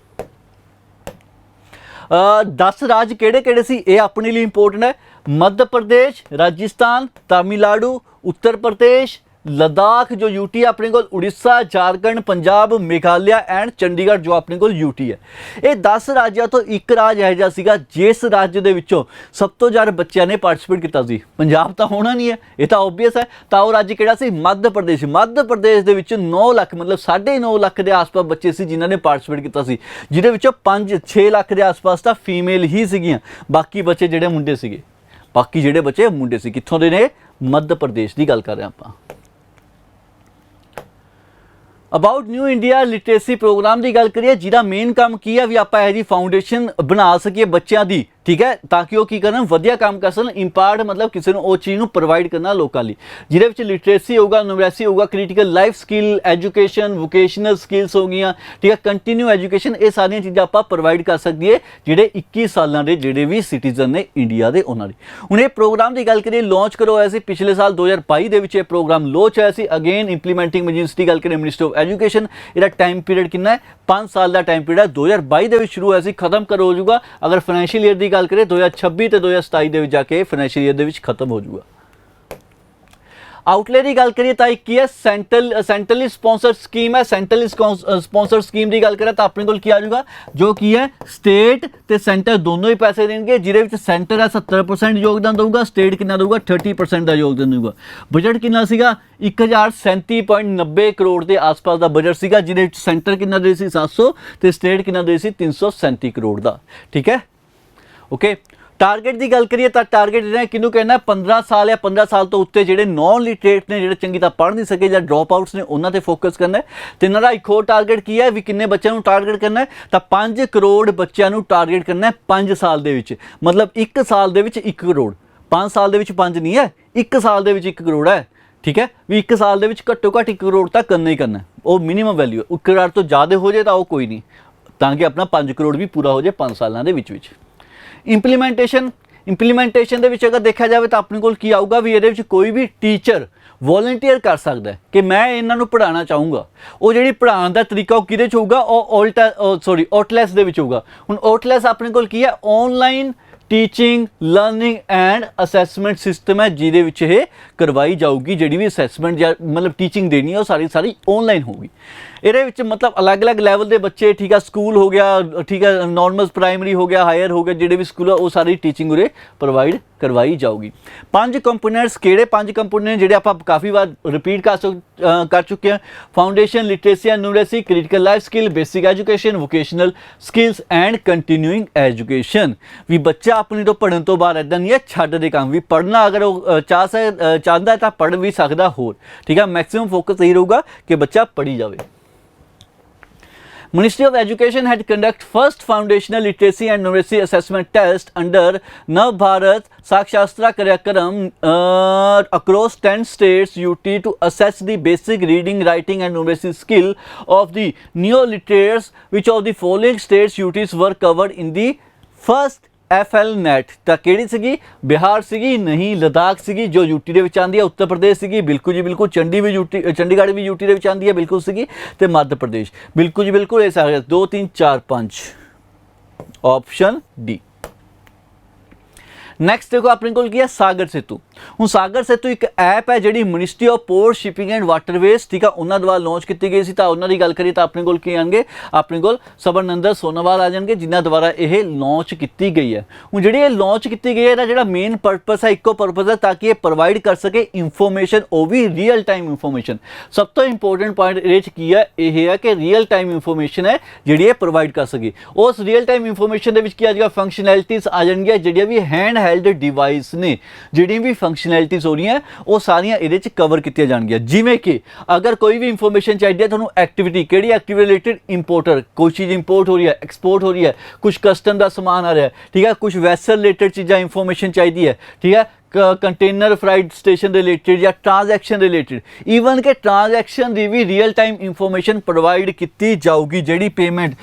10 ਰਾਜ ਕਿਹੜੇ ਸੀ ਇਹ ਆਪਣੇ ਲਈ ਇੰਪੋਰਟੈਂਟ ਹੈ, मध्य प्रदेश, राजस्थान, तमिलनाडु, उत्तर प्रदेश, लद्दाख जो यूटी है अपने को, उड़ीसा, झारखंड, पंजाब, मेघालय एंड चंडीगढ़ जो अपने को यूटी है। ये 10 राज्यों तो एक राज यह जिहा सीगा जिस राज्य दे विचों सब तो ज़्यादा बच्चों ने पार्टिसिपेट किया सी। पंजाब तो होना नहीं है, ये तो ओबवियस है। तो वो राज्य किहड़ा सी, मध्य प्रदेश। मध्य प्रदेश दे विचों 9 लाख मतलब 9.5 लाख के आस-पास बच्चे सी जिन्हों ने पार्टिसिपेट किया सी, जिहदे विचों 5-6 लाख के आस-पास तो फीमेल ही सीगियां, बाकी बच्चे जिहड़े मुंडे सीगे, बाकी जिहड़े बच्चे मुंडे सी। कित्थों दे ने, मध्य प्रदेश की गल कर रहे हैं आपां। About new India literacy programme की गल करिए, जिहदा मेन काम की है भी आप यह जी फाउंडेशन बना सकिए बच्चों की, ठीक है, ताकि वो की करन वधिया काम कर सकन। इंपार्ट मतलब किसी को उस चीज़ को प्रोवाइड करना लोगों लिए, जिहदे विच लिटरेसी होगा, न्यूमरेसी होगा, critical life skill, education, vocational skills हो गई, ठीक है, कंटिन्यू एजुकेशन, ये सारिया चीज़ां आपां प्रोवाइड कर सकती है जिहड़े 21 सालों के जिहड़े भी सिटीजन ने इंडिया के उन्हां लई। हुण ये प्रोग्राम की गल करिए, लॉन्च करवाया सी पिछले साल 2022 दे विच ये प्रोग्राम लॉन्च होया सी। अगेन इंप्लीमेंटिंग एजेंसी की गल करिए, मिनिस्ट्री ऑफ एजुकेशन, इसका टाइम पीरियड कितना है, 5 साल का टाइम पीरियड है। 2022 दे विच शुरू होया सी, खत्म कर हो जाऊगा। अगर फाइनैशियल ईयर की गल करें 2026 ਤੇ 2027 ਦੇ ਵਿੱਚ ਜਾ ਕੇ ਫਾਈਨੈਂਸ਼ੀਅਲ ਈਅਰ ਦੇ ਵਿੱਚ ਖਤਮ ਹੋ ਜਾਊਗਾ। ਆਊਟਲੇ ਦੀ ਗੱਲ ਕਰੀਏ ਤਾਂ ਇੱਕ ਕੀ ਹੈ, ਸੈਂਟਰਲੀ ਸਪਾਂਸਰਡ ਸਕੀਮ ਹੈ। ਸੈਂਟਰਲੀ ਸਪਾਂਸਰਡ ਸਕੀਮ ਦੀ ਗੱਲ ਕਰਾਂ ਤਾਂ ਆਪਣੇ ਕੋਲ ਕੀ ਆ ਜਾਊਗਾ, ਜੋ ਕੀ ਹੈ ਸਟੇਟ ਤੇ ਸੈਂਟਰ ਦੋਨੋਂ ਹੀ ਪੈਸੇ ਦੇਣਗੇ, ਜਿਹਦੇ ਵਿੱਚ ਸੈਂਟਰ ਹੈ 70% ਯੋਗਦਾਨ ਦਊਗਾ, ਸਟੇਟ ਕਿੰਨਾ ਦਊਗਾ 30% ਦਾ ਯੋਗਦਾਨ ਦਊਗਾ। ਬਜਟ ਕਿੰਨਾ ਸੀਗਾ, 1037.90 ਕਰੋੜ ਦੇ ਆਸ-ਪਾਸ ਦਾ ਬਜਟ ਸੀਗਾ, ਜਿਹਦੇ ਵਿੱਚ ਸੈਂਟਰ ਕਿੰਨਾ ਦੇ ਸੀ 700 ਤੇ ਸਟੇਟ ਕਿੰਨਾ ਦੇ ਸੀ 337 ਕਰੋੜ ਦਾ, ਠੀਕ ਹੈ, ओके। टारगेट की गल करिए तो टारगेट जिन्हें किनू कहना 15 साल या 15 साल तो उत्ते जिहड़े नॉन लिटरेट ने, जिहड़े चंगी तरह पढ़ नहीं सके या ड्रॉप आउट्स ने, उन्हां ते फोकस करना है। तो इन्हां दा एक होर टारगेट की है भी किन्ने बच्चों नूं टारगेट करना है, तो 5 करोड़ बच्चों नूं टारगेट करना है 5 साल दे विच, मतलब 1 साल दे विच 1 करोड़, 5 साल दे विच 5 नहीं है, 1 साल दे विच 1 करोड़ है, ठीक है। भी 1 साल दे विच घट्टो घट्ट 1 करोड़ तक करना ही करना है, वो मिनीमम वैल्यू है। 1 करोड़ तो ज़्यादा हो जाए तो वो कोई नहीं, ताकि अपना 5 करोड़ भी पूरा हो जाए 5 सालों के विच। इंप्लीमेंटेशन ਦੇ ਵਿੱਚ अगर देखा जाए तो अपने को की आऊगा भी ये कोई भी टीचर वॉलंटियर कर सकता है कि मैं इन्हों पढ़ाना चाहूँगा। वो जी पढ़ाने का तरीका कि होगा, ओटलैस दे विच होगा। हुण ओटलैस अपने को की है, online teaching learning and assessment system है, जिहदे विच ये करवाई जाऊगी। जिहड़ी भी असैसमेंट या मतलब टीचिंग देनी है वो सारी ऑनलाइन होगी। ਇਹਦੇ ਵਿੱਚ मतलब अलग अलग लैवल के बच्चे, ठीक है, स्कूल हो गया, ठीक है, नॉर्मल प्राइमरी हो गया, हायर हो गया, जिहड़े भी स्कूल है वो सारी टीचिंग उरे प्रोवाइड करवाई जाऊगी। 5 कंपोनेंट्स किहड़े 5 कंपोनेंट जिहड़े आपां काफ़ी बार रिपीट कर चुके हैं, foundation, literacy and numeracy, critical life skill, basic education, vocational skills and continuing education. भी बच्चा अपनी तो पढ़न तो बाद इदां नहीं है छड्ड दे काम, भी पढ़ना अगर वो चाहता है तो पढ़ भी सकदा होर, ठीक है। मैक्सिमम फोकस यही रहूगा कि बच्चा पढ़ी जाए। Ministry of Education had conduct first foundational literacy and numeracy assessment test under Nav Bharat Sakshastra Karyakram across 10 states UT to assess the basic reading, writing and numeracy skill of the neo-literates. Which of the following states UTs were covered in the first FL net? तो किहड़ी सीगी, बिहार सीगी नहीं, लद्दाख सीगी जो UT दे विच आंदी है, उत्तर प्रदेश सीगी बिल्कुल जी बिल्कुल, चंडीगढ़ भी UT दे विच आंदी है बिल्कुल सीगी, ते मध्य प्रदेश बिल्कुल जी बिल्कुल। ये सारे 2 3 4 5 ऑप्शन डी। नैक्सट देखो अपने को की है सागर सेतु। हूँ सागर सेतु एक ऐप है जी ministry of port shipping and waterways, ठीक है, उन्होंने द्वारा लॉन्च की गई सी। तो उन्होंने गल करिए तो अपने को की आएंगे, अपने को सबरनंदन सोनोवाल आ जाएंगे जिन्होंने द्वारा यह लॉन्च की गई है। हूँ जी लॉन्च की गई है जो मेन पर्पस है, इको पर्पस है, ताकि ये प्रोवाइड कर सके इंफॉर्मेशन, वो भी रियल टाइम इंफॉर्मेशन। सब तो इंपोर्टेंट पॉइंट ये की है, यह है कि रियल टाइम इंफॉर्मेशन है जी प्रोवाइड कर सके। उस रियल टाइम इंफॉर्मेशन के आ जाएगा फंक्शनैलिटीज़ आ जाएगी, जी भी हैंड ਹੈਲਡ ਡਿਵਾਈਸ ਨੇ ਜਿਹੜੀਆਂ ਵੀ ਫੰਕਸ਼ਨੈਲਿਟੀਜ਼ ਹੋ ਰਹੀਆਂ ਉਹ ਸਾਰੀਆਂ ਇਹਦੇ 'ਚ ਕਵਰ ਕੀਤੀਆਂ ਜਾਣਗੀਆਂ। ਜਿਵੇਂ ਕਿ ਅਗਰ ਕੋਈ ਵੀ ਇਨਫੋਰਮੇਸ਼ਨ ਚਾਹੀਦੀ ਹੈ ਤੁਹਾਨੂੰ, ਐਕਟੀਵਿਟੀ ਕਿਹੜੀ ਐਕਟੀਵਿਟੀ ਰਿਲੇਟਡ, ਇੰਪੋਰਟਰ ਕੋਈ ਚੀਜ਼ ਇੰਪੋਰਟ ਹੋ ਰਹੀ ਹੈ, ਐਕਸਪੋਰਟ ਹੋ ਰਹੀ ਹੈ, ਕੁਝ ਕਸਟਮ ਦਾ ਸਮਾਨ ਆ ਰਿਹਾ, ਠੀਕ ਹੈ, ਕੁਝ ਵੈਸਲ ਰਿਲੇਟਡ ਚੀਜ਼ਾਂ ਇਨਫੋਰਮੇਸ਼ਨ ਚਾਹੀਦੀ ਹੈ, ਠੀਕ ਹੈ, ਕੰਟੇਨਰ ਫਰਾਈਟ ਸਟੇਸ਼ਨ ਰਿਲੇਟਡ ਜਾਂ ਟ੍ਰਾਂਜੈਕਸ਼ਨ ਰਿਲੇਟਡ, ਈਵਨ ਕਿ ਟ੍ਰਾਂਜੈਕਸ਼ਨ ਦੀ ਵੀ ਰੀਅਲ ਟਾਈਮ ਇਨਫੋਰਮੇਸ਼ਨ ਪ੍ਰੋਵਾਈਡ ਕੀਤੀ ਜਾਊਗੀ। ਜਿਹੜੀ ਪੇਮੈਂਟ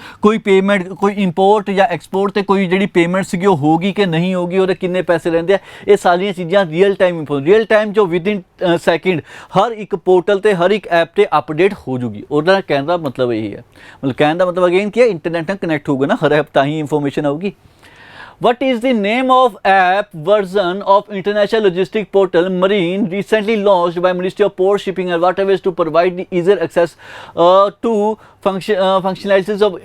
ਕੋਈ ਇੰਪੋਰਟ ਜਾਂ ਐਕਸਪੋਰਟ ਤੇ ਕੋਈ ਜਿਹੜੀ ਪੇਮੈਂਟ ਸੀਗੀ ਉਹ ਹੋਗੀ ਕਿ ਨਹੀਂ ਹੋਗੀ, ਉਹਦੇ ਕਿੰਨੇ ਪੈਸੇ ਰਹਿੰਦੇ ਆ, ਇਹ ਸਾਰੀਆਂ ਚੀਜ਼ਾਂ ਰੀਅਲ ਟਾਈਮ ਜੋ ਵਿਦਿਨ ਸੈਕਿੰਡ ਹਰ ਇੱਕ ਪੋਰਟਲ ਤੇ ਹਰ ਇੱਕ ਐਪ ਤੇ ਅਪਡੇਟ ਹੋ ਜੂਗੀ। ਉਹਦਾ ਕਹਿਣ ਦਾ ਮਤਲਬ ਇਹ ਹੈ, ਮਤਲਬ ਕਹਿਣ ਦਾ ਮਤਲਬ ਅਗੇਨ ਕੀ ਹੈ, ਇੰਟਰਨੈਟ ਨਾਲ ਕਨੈਕਟ ਹੋਊਗਾ ਨਾ ਹਰ ਐਪ, ਤਾਂ ਹੀ ਇਨਫੋਰਮੇਸ਼ਨ ਆਊਗੀ। What is the name of app version of International Logistic Portal Marine recently launched by Ministry of Port Shipping and Waterways to provide the easier access to functionalities of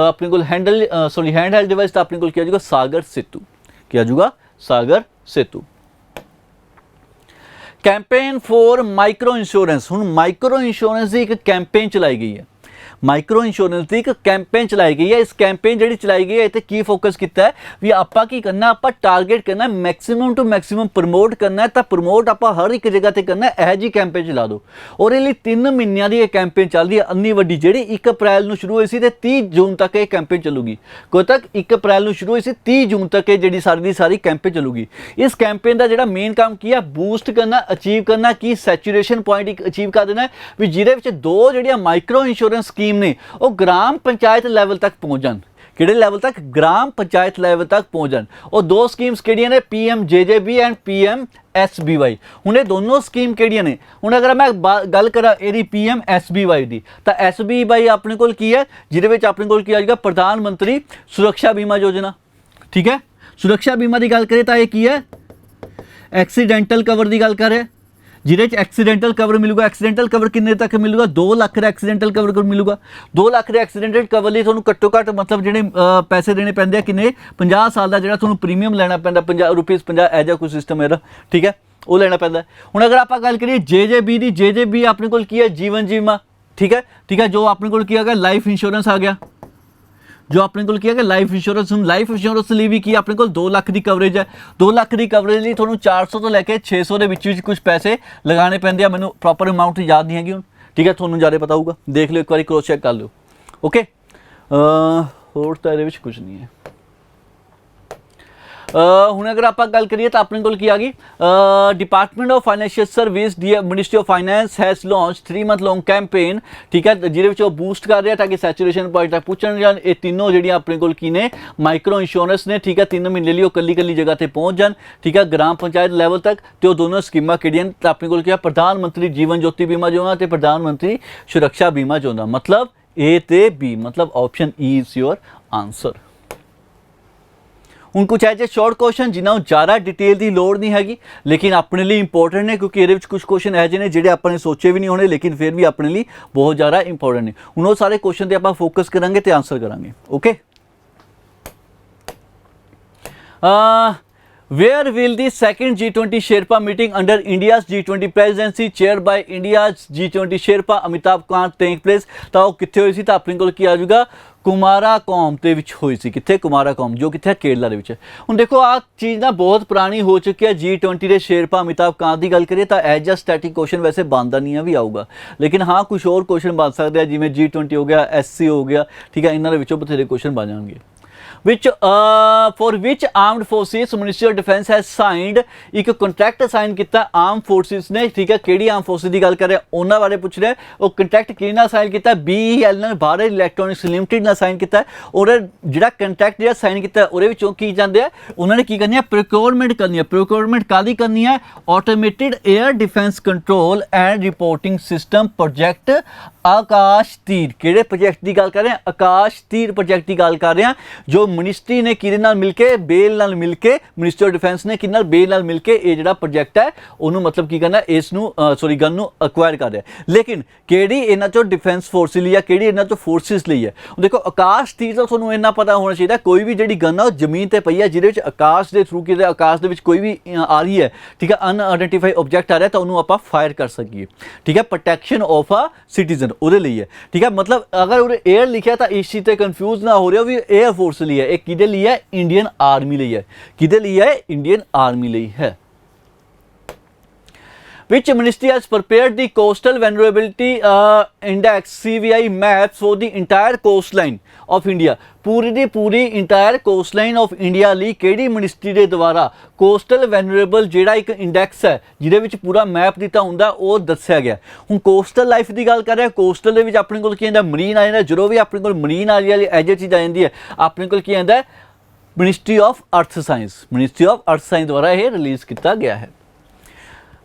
अपने को handheld device ਤਾਂ अपने को किया जाएगा सागर सेतु, किया जाएगा सागर सेतु। Campaign for micro insurance, ਹੁਣ माइक्रो इंश्योरेंस ਦੀ ਇੱਕ कैंपेन ਚਲਾਈ ਗਈ ਹੈ, ਮਾਈਕਰੋ ਇੰਸ਼ੋਰੈਂਸ ਦੀ ਇੱਕ ਕੈਂਪੇਨ ਚਲਾਈ ਗਈ ਹੈ। ਇਸ ਕੈਂਪੇਨ ਜਿਹੜੀ ਚਲਾਈ ਗਈ ਹੈ ਇਹ 'ਤੇ ਕੀ ਫੋਕਸ ਕੀਤਾ ਹੈ ਵੀ ਆਪਾਂ ਕੀ ਕਰਨਾ, ਆਪਾਂ ਟਾਰਗੇਟ ਕਰਨਾ ਮੈਕਸਿਮਮ ਟੂ ਮੈਕਸਿਮਮ ਪ੍ਰਮੋਟ ਕਰਨਾ ਹੈ, ਤਾਂ ਪ੍ਰਮੋਟ ਆਪਾਂ ਹਰ ਇੱਕ ਜਗ੍ਹਾ ਤੇ ਕਰਨਾ। ਇਹੋ ਜਿਹੀ ਕੈਂਪੇਨ ਚਲਾ ਦਿਓ। ਔਰ ਇਹ ਲਈ 3 ਮਹੀਨਿਆਂ ਦੀ ਇਹ ਕੈਂਪੇਨ ਚੱਲਦੀ ਹੈ, ਇੰਨੀ ਵੱਡੀ, ਜਿਹੜੀ 1 ਅਪ੍ਰੈਲ ਨੂੰ ਸ਼ੁਰੂ ਹੋਈ ਸੀ ਤੇ 30 ਜੂਨ ਤੱਕ ਇਹ ਕੈਂਪੇਨ ਚੱਲੂਗੀ। ਕਦੋਂ ਤੱਕ? 1 ਅਪ੍ਰੈਲ ਨੂੰ ਸ਼ੁਰੂ ਹੋਈ ਸੀ, 30 ਜੂਨ ਤੱਕ ਇਹ ਜਿਹੜੀ ਸਾਰੀ ਦੀ ਸਾਰੀ ਕੈਂਪੇਨ ਚੱਲੂਗੀ। ਇਸ ਕੈਂਪੇਨ ਦਾ ਜਿਹੜਾ ਮੇਨ ਕੰਮ ਕੀ ਹੈ, ਬੂਸਟ ਕਰਨਾ, ਅਚੀਵ ਕਰਨਾ, ਕੀ ਸੈਚੂਰੇਸ਼ਨ ਪੁਆਇੰਟ ਇੱਕ ਅਚੀਵ ਕਰ ਦੇਣਾ ਵੀ ਜਿਹਦੇ ਵਿੱਚ 2 ਜਿਹੜੀਆਂ ਮਾਈਕਰੋ ਇੰਸ਼ੋਰੈਂਸ ਸਕੀਮ ਨੇ ਉਹ ਗ੍ਰਾਮ ਪੰਚਾਇਤ ਲੈਵਲ ਤੱਕ ਪਹੁੰਚ ਜਾਣ। ਕਿਹੜੇ ਲੈਵਲ ਤੱਕ? ਗ੍ਰਾਮ ਪੰਚਾਇਤ ਲੈਵਲ ਤੱਕ ਪਹੁੰਚ ਜਾਣ। ਉਹ 2 ਸਕੀਮਸ ਕਿਹੜੀਆਂ ਨੇ? PMJJB and PMSBY। ਹੁਣ ਇਹ ਦੋਨੋਂ ਸਕੀਮ ਕਿਹੜੀਆਂ ਨੇ? ਹੁਣ ਅਗਰ ਮੈਂ ਗੱਲ ਕਰਾਂ ਇਹਦੀ PMSBY ਦੀ, ਤਾਂ SBY ਆਪਣੇ ਕੋਲ ਕੀ ਹੈ, ਜਿਹਦੇ ਵਿੱਚ ਆਪਣੇ ਕੋਲ ਕੀ ਆ ਜਾਏਗਾ, ਪ੍ਰਧਾਨ ਮੰਤਰੀ ਸੁਰੱਖਿਆ ਬੀਮਾ ਯੋਜਨਾ, ਠੀਕ ਹੈ। ਸੁਰੱਖਿਆ ਬੀਮਾ ਦੀ ਗੱਲ ਕਰੇ ਤਾਂ ਇਹ ਕੀ ਹੈ, ਐਕਸੀਡੈਂਟਲ ਕਵਰ ਦੀ ਗੱਲ ਕਰ ਰਿਹਾ, ਜਿਹਦੇ 'ਚ ਐਕਸੀਡੈਂਟਲ ਕਵਰ ਮਿਲੂਗਾ। ਐਕਸੀਡੈਂਟਲ ਕਵਰ ਕਿੰਨੇ ਤੱਕ ਮਿਲੂਗਾ? 2 ਲੱਖ ਦਾ ਐਕਸੀਡੈਂਟਲ ਕਵਰ ਮਿਲੂਗਾ। 2 ਲੱਖ ਦੇ ਐਕਸੀਡੈਂਟਲ ਕਵਰ ਲਈ ਤੁਹਾਨੂੰ ਘੱਟੋ ਘੱਟ ਮਤਲਬ ਜਿਹੜੇ ਪੈਸੇ ਦੇਣੇ ਪੈਂਦੇ ਆ ਕਿੰਨੇ, 50 ਸਾਲ ਦਾ ਜਿਹੜਾ ਤੁਹਾਨੂੰ ਪ੍ਰੀਮੀਅਮ ਲੈਣਾ ਪੈਂਦਾ, 50 ਰੁਪਏ 50 ਇਹ ਜਿਹਾ ਕੋਈ ਸਿਸਟਮ ਇਹਦਾ, ਠੀਕ ਹੈ, ਉਹ ਲੈਣਾ ਪੈਂਦਾ। ਹੁਣ ਅਗਰ ਆਪਾਂ ਗੱਲ ਕਰੀਏ JJB ਦੀ, JJB ਆਪਣੇ ਕੋਲ ਕੀ ਹੈ, ਜੀਵਨ ਬੀਮਾ, ਠੀਕ ਹੈ, ਠੀਕ ਹੈ, ਜੋ ਆਪਣੇ ਕੋਲ ਕੀ ਆ ਗਿਆ, ਲਾਈਫ ਇੰਸ਼ੋਰੈਂਸ ਆ ਗਿਆ, ਜੋ ਆਪਣੇ ਕੋਲ ਕੀ ਹੈ ਕਿ ਲਾਈਫ ਇੰਸ਼ੋਰੈਂਸ। ਹੁਣ ਲਾਈਫ ਇੰਸ਼ੋਰੈਂਸ ਲਈ ਵੀ ਕੀ ਆਪਣੇ ਕੋਲ 2 ਲੱਖ ਦੀ ਕਵਰੇਜ ਹੈ। 2 ਲੱਖ ਦੀ ਕਵਰੇਜ ਲਈ ਤੁਹਾਨੂੰ 400 ਤੋਂ ਲੈ ਕੇ 600 ਦੇ ਵਿੱਚ ਕੁਝ ਪੈਸੇ ਲਗਾਉਣੇ ਪੈਂਦੇ ਆ। ਮੈਨੂੰ ਪ੍ਰੋਪਰ ਅਮਾਊਂਟ ਯਾਦ ਨਹੀਂ ਹੈਗੀ ਹੁਣ, ਠੀਕ ਹੈ, ਤੁਹਾਨੂੰ ਜ਼ਿਆਦਾ ਪਤਾ ਹੋਊਗਾ, ਦੇਖ ਲਿਓ ਇੱਕ ਵਾਰੀ, ਕ੍ਰੋਸ ਚੈੱਕ ਕਰ ਲਿਓ। ਓਕੇ, ਹੋਰ ਤਾਂ ਇਹਦੇ ਵਿੱਚ ਕੁਝ ਨਹੀਂ ਹੈ। ਹੁਣ ਅਗਰ ਆਪਾਂ ਗੱਲ ਕਰੀਏ ਤਾਂ ਆਪਣੇ ਕੋਲ ਕੀ ਆ ਗਈ, department of financial service the ministry of finance has launch 3 month long campaign, ਠੀਕ ਹੈ, ਜਿਹਦੇ ਵਿੱਚ ਉਹ ਬੂਸਟ ਕਰ ਰਿਹਾ ਤਾਂ ਕਿ ਸੈਚੂਰੇਸ਼ਨ ਪੁਆਇੰਟ ਤੱਕ ਪਹੁੰਚਣ ਜਾਣ। ਇਹ ਤਿੰਨੋਂ ਜਿਹੜੀਆਂ ਆਪਣੇ ਕੋਲ ਕੀ ਨੇ, ਮਾਈਕਰੋ ਇੰਸ਼ੋਰੈਂਸ ਨੇ, ਠੀਕ ਹੈ, 3 ਮਹੀਨੇ ਲਈ ਉਹ ਕੱਲੀ ਜਗ੍ਹਾ ਤੇ ਪਹੁੰਚ ਜਾਣ, ਠੀਕ ਹੈ, ਗ੍ਰਾਮ ਪੰਚਾਇਤ ਲੈਵਲ ਤੱਕ। ਤੇ ਉਹ ਦੋਨੋਂ ਸਕੀਮਾਂ ਕਿਹੜੀਆਂ ਨੇ ਤਾਂ ਆਪਣੇ ਕੋਲ ਕੀ ਆ, ਪ੍ਰਧਾਨ ਮੰਤਰੀ ਜੀਵਨ ਜੋਤੀ ਬੀਮਾ ਯੋਜਨਾ ਤੇ ਪ੍ਰਧਾਨ ਮੰਤਰੀ ਸੁਰੱਖਿਆ ਬੀਮਾ ਯੋਜਨਾ। ਮਤਲਬ A ਤੇ B, ਮਤਲਬ option E is your answer. ਹੁਣ ਕੁਝ ਐਜੇ ਸ਼ਾਰਟ ਕੁਐਸਚਨ ਜਿਨ੍ਹਾਂ ਨੂੰ ਜ਼ਿਆਦਾ ਡਿਟੇਲ ਦੀ ਲੋੜ ਨਹੀਂ ਹੈਗੀ, ਲੇਕਿਨ ਆਪਣੇ ਲਈ ਇੰਪੋਰਟੈਂਟ ਨੇ, ਕਿਉਂਕਿ ਇਹਦੇ ਵਿੱਚ ਕੁਝ ਕੁਐਸਚਨ ਇਹੋ ਜਿਹੇ ਨੇ ਜਿਹੜੇ ਆਪਾਂ ਨੇ ਸੋਚੇ ਵੀ ਨਹੀਂ ਹੋਣੇ, ਲੇਕਿਨ ਫਿਰ ਵੀ ਆਪਣੇ ਲਈ ਬਹੁਤ ਜ਼ਿਆਦਾ ਇੰਪੋਰਟੈਂਟ ਨੇ। ਹੁਣ ਉਹ ਸਾਰੇ ਕੁਐਸਚਨ ਤੇ ਆਪਾਂ ਫੋਕਸ ਕਰਾਂਗੇ ਤੇ ਆਨਸਰ ਕਰਾਂਗੇ। Okay, where will the second G20 Sherpa meeting under India's G20 presidency chaired by India's G20 Sherpa Amitabh Kant take place? ਤਾਂ ਉਹ ਕਿੱਥੇ ਹੋਈ ਸੀ ਤਾਂ ਆਪਣੇ ਕੋਲ ਕੀ ਆ ਜਾਊਗਾ, ਕੁਮਾਰਾਕੋਮ ਦੇ ਵਿੱਚ ਹੋਈ ਸੀ। ਕਿੱਥੇ? ਕੁਮਾਰਾਕੋਮ, ਜੋ ਕਿੱਥੇ, ਕੇਰਲਾ ਦੇ ਵਿੱਚ। ਹੁਣ ਦੇਖੋ ਆਹ ਚੀਜ਼ ਨਾ ਬਹੁਤ ਪੁਰਾਣੀ ਹੋ ਚੁੱਕੀ ਹੈ। G20 ਦੇ ਸ਼ੇਰਪਾ ਅਮਿਤਾਭ ਕਾਂਤ ਦੀ ਗੱਲ ਕਰੀਏ ਤਾਂ ਐਜ ਅ ਸਟੈਟਿਕ ਕੁਐਸਚਨ ਵੈਸੇ ਬਣਦਾ ਨਹੀਂ ਆ, ਵੀ ਆਊਗਾ, ਲੇਕਿਨ ਹਾਂ ਕੁਝ ਹੋਰ ਕੁਐਸਚਨ ਬਣ ਸਕਦੇ ਆ, ਜਿਵੇਂ G20 ਹੋ ਗਿਆ, SC ਹੋ ਗਿਆ, ਠੀਕ ਹੈ, ਇਹਨਾਂ ਦੇ ਵਿੱਚੋਂ ਬਥੇਰੇ ਕੁਐਸਚਨ ਬਣ ਜਾਣਗੇ। for which armed forces Ministry of Defence has signed ਇੱਕ ਕੰਟਰੈਕਟ ਸਾਈਨ ਕੀਤਾ ਆਰਮ ਫੋਰਸਿਸ ਨੇ, ਠੀਕ ਹੈ, ਕਿਹੜੀ ਆਰਮ ਫੋਰਸਿਸ ਦੀ ਗੱਲ ਕਰ ਰਿਹਾ ਉਹਨਾਂ ਬਾਰੇ ਪੁੱਛ ਰਿਹਾ। ਉਹ ਕੰਟਰੈਕਟ ਕਿਹਦੇ ਨਾਲ ਸਾਈਨ ਕੀਤਾ? BEL ਨਾਲ, ਭਾਰਤ ਇਲੈਕਟ੍ਰੋਨਿਕਸ ਲਿਮਟਿਡ ਨਾਲ ਸਾਈਨ ਕੀਤਾ। ਔਰ ਜਿਹੜਾ ਕੰਟਰੈਕਟ ਜਿਹੜਾ ਸਾਈਨ ਕੀਤਾ ਉਹਦੇ ਵਿੱਚੋਂ ਕੀ ਜਾਂਦੇ ਆ, ਉਹਨਾਂ ਨੇ ਕੀ ਕਰਨੀ ਹੈ, ਪ੍ਰੋਕਿਉਰਮੈਂਟ ਕਰਨੀ ਹੈ। ਪ੍ਰੋਕਿਉਰਮੈਂਟ ਕਾਹਦੀ ਕਰਨੀ ਹੈ? Automated air defence control and reporting system project Akash Teer. ਕਿਹੜੇ ਪ੍ਰੋਜੈਕਟ ਦੀ ਗੱਲ ਕਰ ਰਹੇ ਹਾਂ? ਆਕਾਸ਼ ਤੀਰ ਪ੍ਰੋਜੈਕਟ ਦੀ ਗੱਲ ਕਰ ਰਹੇ ਹਾਂ, ਜੋ ਮਿਨਿਸਟਰੀ ਨੇ ਕਿਹਦੇ ਨਾਲ ਮਿਲ ਕੇ, ਬੇਲ ਨਾਲ ਮਿਲ ਕੇ, ਮਿਨਿਸਟਰੀ ਆਫ ਡਿਫੈਂਸ ਨੇ ਕਿਹਦੇ ਨਾਲ, ਬੇਲ ਨਾਲ ਮਿਲ ਕੇ ਇਹ ਜਿਹੜਾ ਪ੍ਰੋਜੈਕਟ ਹੈ ਉਹਨੂੰ ਮਤਲਬ ਕੀ ਕਰਨਾ, ਇਸ ਨੂੰ ਗਨ ਨੂੰ ਅਕਵਾਇਰ ਕਰ ਰਿਹਾ। ਲੇਕਿਨ ਕਿਹੜੀ ਇਹਨਾਂ ਚੋਂ ਡਿਫੈਂਸ ਫੋਰਸ ਲਈ ਆ, ਕਿਹੜੀ ਇਹਨਾਂ ਚੋਂ ਫੋਰਸਿਸ ਲਈ ਹੈ? ਦੇਖੋ ਆਕਾਸ਼ ਤੀਰ ਦਾ ਤੁਹਾਨੂੰ ਇੰਨਾ ਪਤਾ ਹੋਣਾ ਚਾਹੀਦਾ, ਕੋਈ ਵੀ ਜਿਹੜੀ ਗਨ ਆ ਉਹ ਜ਼ਮੀਨ ਤੇ ਪਈ ਹੈ, ਜਿਹਦੇ ਵਿੱਚ ਆਕਾਸ਼ ਦੇ ਥਰੂ ਕਿਤੇ ਆਕਾਸ਼ ਦੇ ਵਿੱਚ ਕੋਈ ਵੀ ਆ ਰਹੀ ਹੈ, ਠੀਕ ਹੈ, ਅਨਆਇਡੈਂਟੀਫਾਈਡ ਆਬਜੈਕਟ ਆ ਰਿਹਾ ਤਾਂ ਉਹਨੂੰ ਆਪਾਂ ਫਾਇਰ ਕਰ ਸਕੀਏ, ਠੀਕ ਹੈ, ਪ੍ਰੋਟੈਕਸ਼ਨ ਆਫ ਅ ਸਿਟੀਜ਼ਨ ਉਹਦੇ ਲਈ ਹੈ, ਠੀਕ ਹੈ। ਮਤਲਬ ਅਗਰ ਉਹਦੇ 에ਅਰ ਲਿਖਿਆ ਤਾਂ ਇਸ ਚੀਜ਼ ਤੇ ਕਨਫਿਊਜ਼ ਨਾ ਹੋ ਰਿਹਾ ਵੀ 에ਅਰ ਫੋਰਸ ਲਈ ਲਈ ਹੈ, ਇਹ ਕਿਹਦੇ ਲਈ ਹੈ? ਇੰਡੀਅਨ ਆਰਮੀ ਲਈ ਹੈ। ਕਿਹਦੇ ਲਈ ਹੈ? ਇੰਡੀਅਨ ਆਰਮੀ ਲਈ ਹੈ। Which ministry has prepared the coastal vulnerability index CVI maps for the entire coastline of India? पूरी ਦੀ ਪੂਰੀ ਇੰਟਾਇਰ ਕੋਸਟਲਾਈਨ ਆਫ ਇੰਡੀਆ ਲਈ ਕਿਹੜੀ ਮਿਨਿਸਟਰੀ ਦੇ ਦੁਆਰਾ ਕੋਸਟਲ ਵੈਨਰੇਬਲ ਜਿਹੜਾ ਇੱਕ ਇੰਡੈਕਸ ਹੈ ਜਿਹਦੇ ਵਿੱਚ ਪੂਰਾ ਮੈਪ ਦਿੱਤਾ ਹੁੰਦਾ ਉਹ ਦੱਸਿਆ ਗਿਆ। ਹੁਣ ਕੋਸਟਲ ਲਾਈਫ ਦੀ ਗੱਲ ਕਰ ਰਿਹਾ, ਕੋਸਟਲ ਦੇ ਵਿੱਚ ਆਪਣੇ ਕੋਲ ਕੀ ਆਉਂਦਾ? ਮਰੀਨ ਆ ਜਾਂਦਾ। ਜਦੋਂ ਵੀ ਆਪਣੇ ਕੋਲ ਮਰੀਨ ਵਾਲੀ ਐਜ ਚੀਜ਼ ਆ ਜਾਂਦੀ ਹੈ ਆਪਣੇ ਕੋਲ ਕੀ ਆਉਂਦਾ? ਮਿਨਿਸਟਰੀ ਆਫ ਅਰਥ ਸਾਇੰਸ। ਮਿਨਿਸਟਰੀ ਆਫ ਅਰਥ ਸਾਇੰਸ ਦੁਆਰਾ ਇਹ ਰਿਲੀਜ਼ ਕੀਤਾ ਗਿਆ ਹੈ।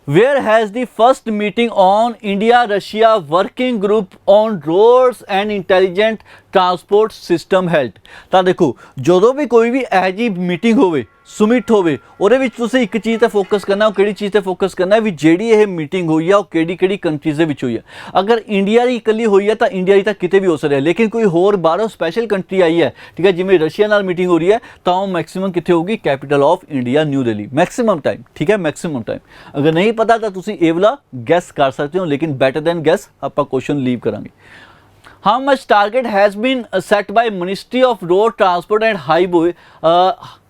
Where has the first meeting on India-Russia working group on roads and intelligent transport system held? ਤਾਂ ਦੇਖੋ ਜਦੋਂ ਵੀ ਕੋਈ ਵੀ ਇਹੋ ਜਿਹੀ ਮੀਟਿੰਗ ਹੋਵੇ, ਸੁਮਿਟ ਹੋਵੇ, ਉਹਦੇ ਵਿੱਚ ਤੁਸੀਂ ਇੱਕ ਚੀਜ਼ ਤੇ ਫੋਕਸ ਕਰਨਾ। ਉਹ ਕਿਹੜੀ ਚੀਜ਼ ਤੇ ਫੋਕਸ ਕਰਨਾ ਵੀ ਜਿਹੜੀ ਇਹ ਮੀਟਿੰਗ ਹੋਈ ਆ ਉਹ ਕਿਹੜੀ ਕਿਹੜੀ ਕੰਟਰੀਜ਼ ਦੇ ਵਿੱਚ ਹੋਈ ਆ। ਅਗਰ ਇੰਡੀਆ ਦੀ ਇਕੱਲੀ ਹੋਈ ਹੈ ਤਾਂ ਇੰਡੀਆ ਦੀ ਤਾਂ ਕਿਤੇ ਵੀ ਹੋ ਸਕਦਾ, ਲੇਕਿਨ ਕੋਈ ਹੋਰ ਬਾਹਰੋਂ ਸਪੈਸ਼ਲ ਕੰਟਰੀ ਆਈ ਹੈ, ਠੀਕ ਹੈ, ਜਿਵੇਂ ਰਸ਼ੀਆ ਨਾਲ ਮੀਟਿੰਗ ਹੋ ਰਹੀ ਹੈ ਤਾਂ ਉਹ ਮੈਕਸਿਮਮ ਕਿੱਥੇ ਹੋਊਗੀ? Capital of India new Delhi. Maximum time, ਠੀਕ ਹੈ, ਮੈਕਸਿਮਮ ਟਾਈਮ। ਅਗਰ ਨਹੀਂ ਪਤਾ ਤਾਂ ਤੁਸੀਂ ਇਹ ਵਾਲਾ ਗੈਸ ਕਰ ਸਕਦੇ ਹੋ, ਲੇਕਿਨ ਬੈਟਰ ਦੈਨ ਗੈਸ ਆਪਾਂ ਕੁਐਸਚਨ ਲੀਵ ਕਰਾਂਗੇ। How much target has been set by Ministry of Road Transport and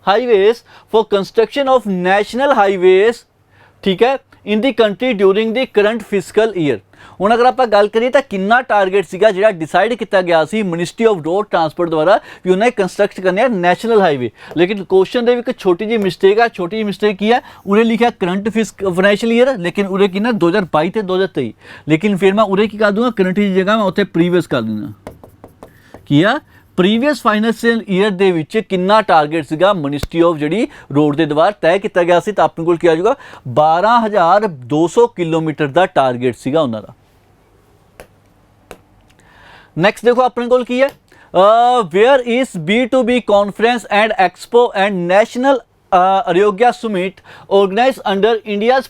Highways for construction of national highways, ठीक है, in the country during the current fiscal year? ਹੁਣ ਅਗਰ ਆਪਾਂ ਗੱਲ ਕਰੀਏ ਤਾਂ ਕਿੰਨਾ ਟਾਰਗੇਟ ਸੀਗਾ ਜਿਹੜਾ ਡਿਸਾਈਡ ਕੀਤਾ ਗਿਆ ਸੀ ਮਿਨਿਸਟਰੀ ਆਫ ਰੋਡ ਟਰਾਂਸਪੋਰਟ ਦੁਆਰਾ ਵੀ ਉਹਨਾਂ ਨੇ ਕੰਸਟਰਕਟ ਕਰਨੇ ਆ ਨੈਸ਼ਨਲ ਹਾਈਵੇ। ਲੇਕਿਨ ਕੁਐਸਚਨ ਦੇ ਵਿੱਚ ਇੱਕ ਛੋਟੀ ਜਿਹੀ ਮਿਸਟੇਕ ਆ। ਛੋਟੀ ਜਿਹੀ ਮਿਸਟੇਕ ਕੀ ਹੈ? ਉਰੇ ਲਿਖਿਆ ਕਰੰਟ ਫਾਈਨੈਂਸ਼ੀਅਲ ਈਅਰ, ਲੇਕਿਨ ਉਰੇ ਕੀ ਨਾ 2022 ਤੇ 2023। ਲੇਕਿਨ ਫਿਰ ਮੈਂ ਉਰੇ ਕੀ ਕਰ ਦੂੰਗਾ? ਕਰੰਟ ਦੀ ਜਗ੍ਹਾ ਮੈਂ ਉੱਥੇ ਪ੍ਰੀਵੀਅਸ ਕਰ ਦੂੰਗਾ। ਕੀ ਆ? ਪ੍ਰੀਵੀਅਸ ਫਾਈਨੈਂਸ਼ੀਅਲ ਈਅਰ ਦੇ ਵਿੱਚ ਕਿੰਨਾ ਟਾਰਗੇਟ ਸੀਗਾ ਮਿਨਿਸਟਰੀ ਆਫ ਜਿਹੜੀ ਰੋਡ ਦੇ ਦੁਆਰਾ ਤੈਅ ਕੀਤਾ ਗਿਆ ਸੀ? ਤਾਂ ਆਪਣੇ ਕੋਲ ਕੀ ਆ ਜਾਊਗਾ? 12,200 ਕਿਲੋਮੀਟਰ ਦਾ ਟਾਰਗੇਟ ਸੀਗਾ ਉਹਨਾਂ ਦਾ। ਨੈਕਸਟ ਦੇਖੋ ਆਪਣੇ ਕੋਲ ਕੀ ਹੈ? Where is B2B conference and expo and national Arogya summit organized under India's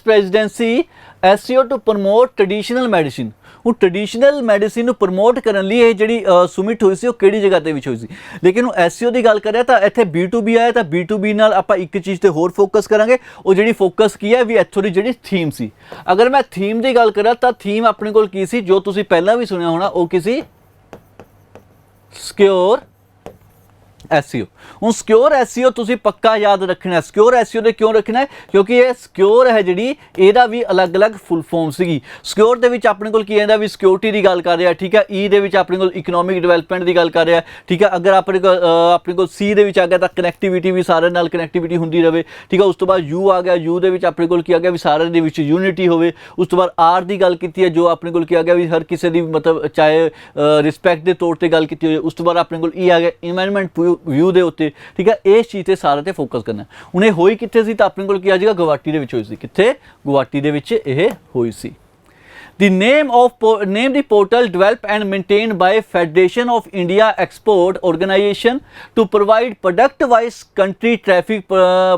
presidency SCO to promote traditional medicine। ਹੁਣ ਟ੍ਰੈਡੀਸ਼ਨਲ ਮੈਡੀਸਿਨ ਨੂੰ ਪ੍ਰਮੋਟ ਕਰਨ ਲਈ ਇਹ ਜਿਹੜੀ ਸੁਮਿਟ ਹੋਈ ਸੀ ਉਹ ਕਿਹੜੀ ਜਗ੍ਹਾ ਤੇ ਵਿੱਚ ਹੋਈ ਸੀ? ਲੇਕਿਨ ਉਹ SCO ਦੀ ਗੱਲ ਕਰਿਆ ਤਾਂ ਇੱਥੇ B2B ਆਇਆ ਤਾਂ B2B ਨਾਲ ਆਪਾਂ ਇੱਕ ਚੀਜ਼ ਤੇ ਹੋਰ ਫੋਕਸ ਕਰਾਂਗੇ। ਉਹ ਜਿਹੜੀ ਫੋਕਸ ਕੀ ਹੈ ਵੀ ਇੱਥੋਂ ਦੀ ਜਿਹੜੀ ਥੀਮ ਸੀ। ਅਗਰ ਮੈਂ ਥੀਮ ਦੀ ਗੱਲ ਕਰਾਂ ਤਾਂ ਥੀਮ ਆਪਣੇ ਕੋਲ ਕੀ ਸੀ ਜੋ ਤੁਸੀਂ ਪਹਿਲਾਂ ਵੀ ਸੁਣਿਆ ਹੋਣਾ? ਉਹ ਕੀ ਸੀ? Secure SEO। ਹੁਣ ਸਿਕਿਉਰ SEO ਤੁਸੀਂ ਪੱਕਾ ਯਾਦ ਰੱਖਣਾ। ਸਿਕਿਉਰ SEO ਦੇ ਕਿਉਂ ਰੱਖਣਾ ਹੈ? ਕਿਉਂਕਿ ਇਹ ਸਿਕਿਉਰ ਹੈ ਜਿਹੜੀ ਇਹਦਾ ਵੀ ਅਲੱਗ-ਅਲੱਗ ਫੁੱਲ ਫਾਰਮ ਸੀਗੀ। ਸਿਕਿਉਰ ਦੇ ਵਿੱਚ ਆਪਣੇ ਕੋਲ ਕੀ ਆਉਂਦਾ ਵੀ ਸਿਕਿਉਰਿਟੀ ਦੀ ਗੱਲ ਕਰ ਰਿਹਾ, ਠੀਕ ਹੈ। E ਦੇ ਵਿੱਚ ਆਪਣੇ ਕੋਲ ਇਕਨੋਮਿਕ ਡਿਵੈਲਪਮੈਂਟ ਦੀ ਗੱਲ ਕਰ ਰਿਹਾ, ਠੀਕ ਹੈ। ਅਗਰ ਆਪਣੇ ਕੋਲ C ਦੇ ਵਿੱਚ ਆ ਗਿਆ ਤਾਂ ਕਨੈਕਟੀਵਿਟੀ ਵੀ ਸਾਰਿਆਂ ਨਾਲ ਕਨੈਕਟੀਵਿਟੀ ਹੁੰਦੀ ਰਹੇ, ਠੀਕ ਹੈ। ਉਸ ਤੋਂ ਬਾਅਦ U ਆ ਗਿਆ, U ਦੇ ਵਿੱਚ ਆਪਣੇ ਕੋਲ ਕੀ ਆ ਗਿਆ ਵੀ ਸਾਰਿਆਂ ਦੇ ਵਿੱਚ ਯੂਨਿਟੀ ਹੋਵੇ। ਉਸ ਤੋਂ ਬਾਅਦ R ਦੀ ਗੱਲ ਕੀਤੀ ਹੈ ਜੋ ਆਪਣੇ ਕੋਲ ਕੀ ਆ ਗਿਆ ਵੀ ਹਰ ਕਿਸੇ ਦੀ ਮਤਲਬ ਚਾਹੇ ਰਿਸਪੈਕਟ ਦੇ ਤੌਰ ਤੇ ਗੱਲ ਕੀਤੀ ਹੋਵੇ। ਉਸ ਤੋਂ ਬਾਅਦ ਆਪਣੇ ਕੋਲ E ਆ ਗਿਆ ਇਨਵਾਇਰਨਮੈਂਟ ਵਿਊ ਦੇ ਉੱਤੇ, ਠੀਕ ਹੈ। ਇਸ ਚੀਜ਼ ਤੇ ਸਾਰੇ ਤੇ ਫੋਕਸ ਕਰਨਾ। ਹੁਣ ਇਹ ਹੋਈ ਕਿੱਥੇ ਸੀ? ਤਾਂ ਆਪਣੇ ਕੋਲ ਕੀ ਆ ਜਾਏਗਾ? ਗੁਵਾਹਾਟੀ ਦੇ ਵਿੱਚ ਹੋਈ ਸੀ। ਕਿੱਥੇ? ਗੁਵਾਹਾਟੀ ਦੇ ਵਿੱਚ ਇਹ ਹੋਈ ਸੀ। The name the portal developed and maintained by Federation of India Export Organization to provide product-wise country traffic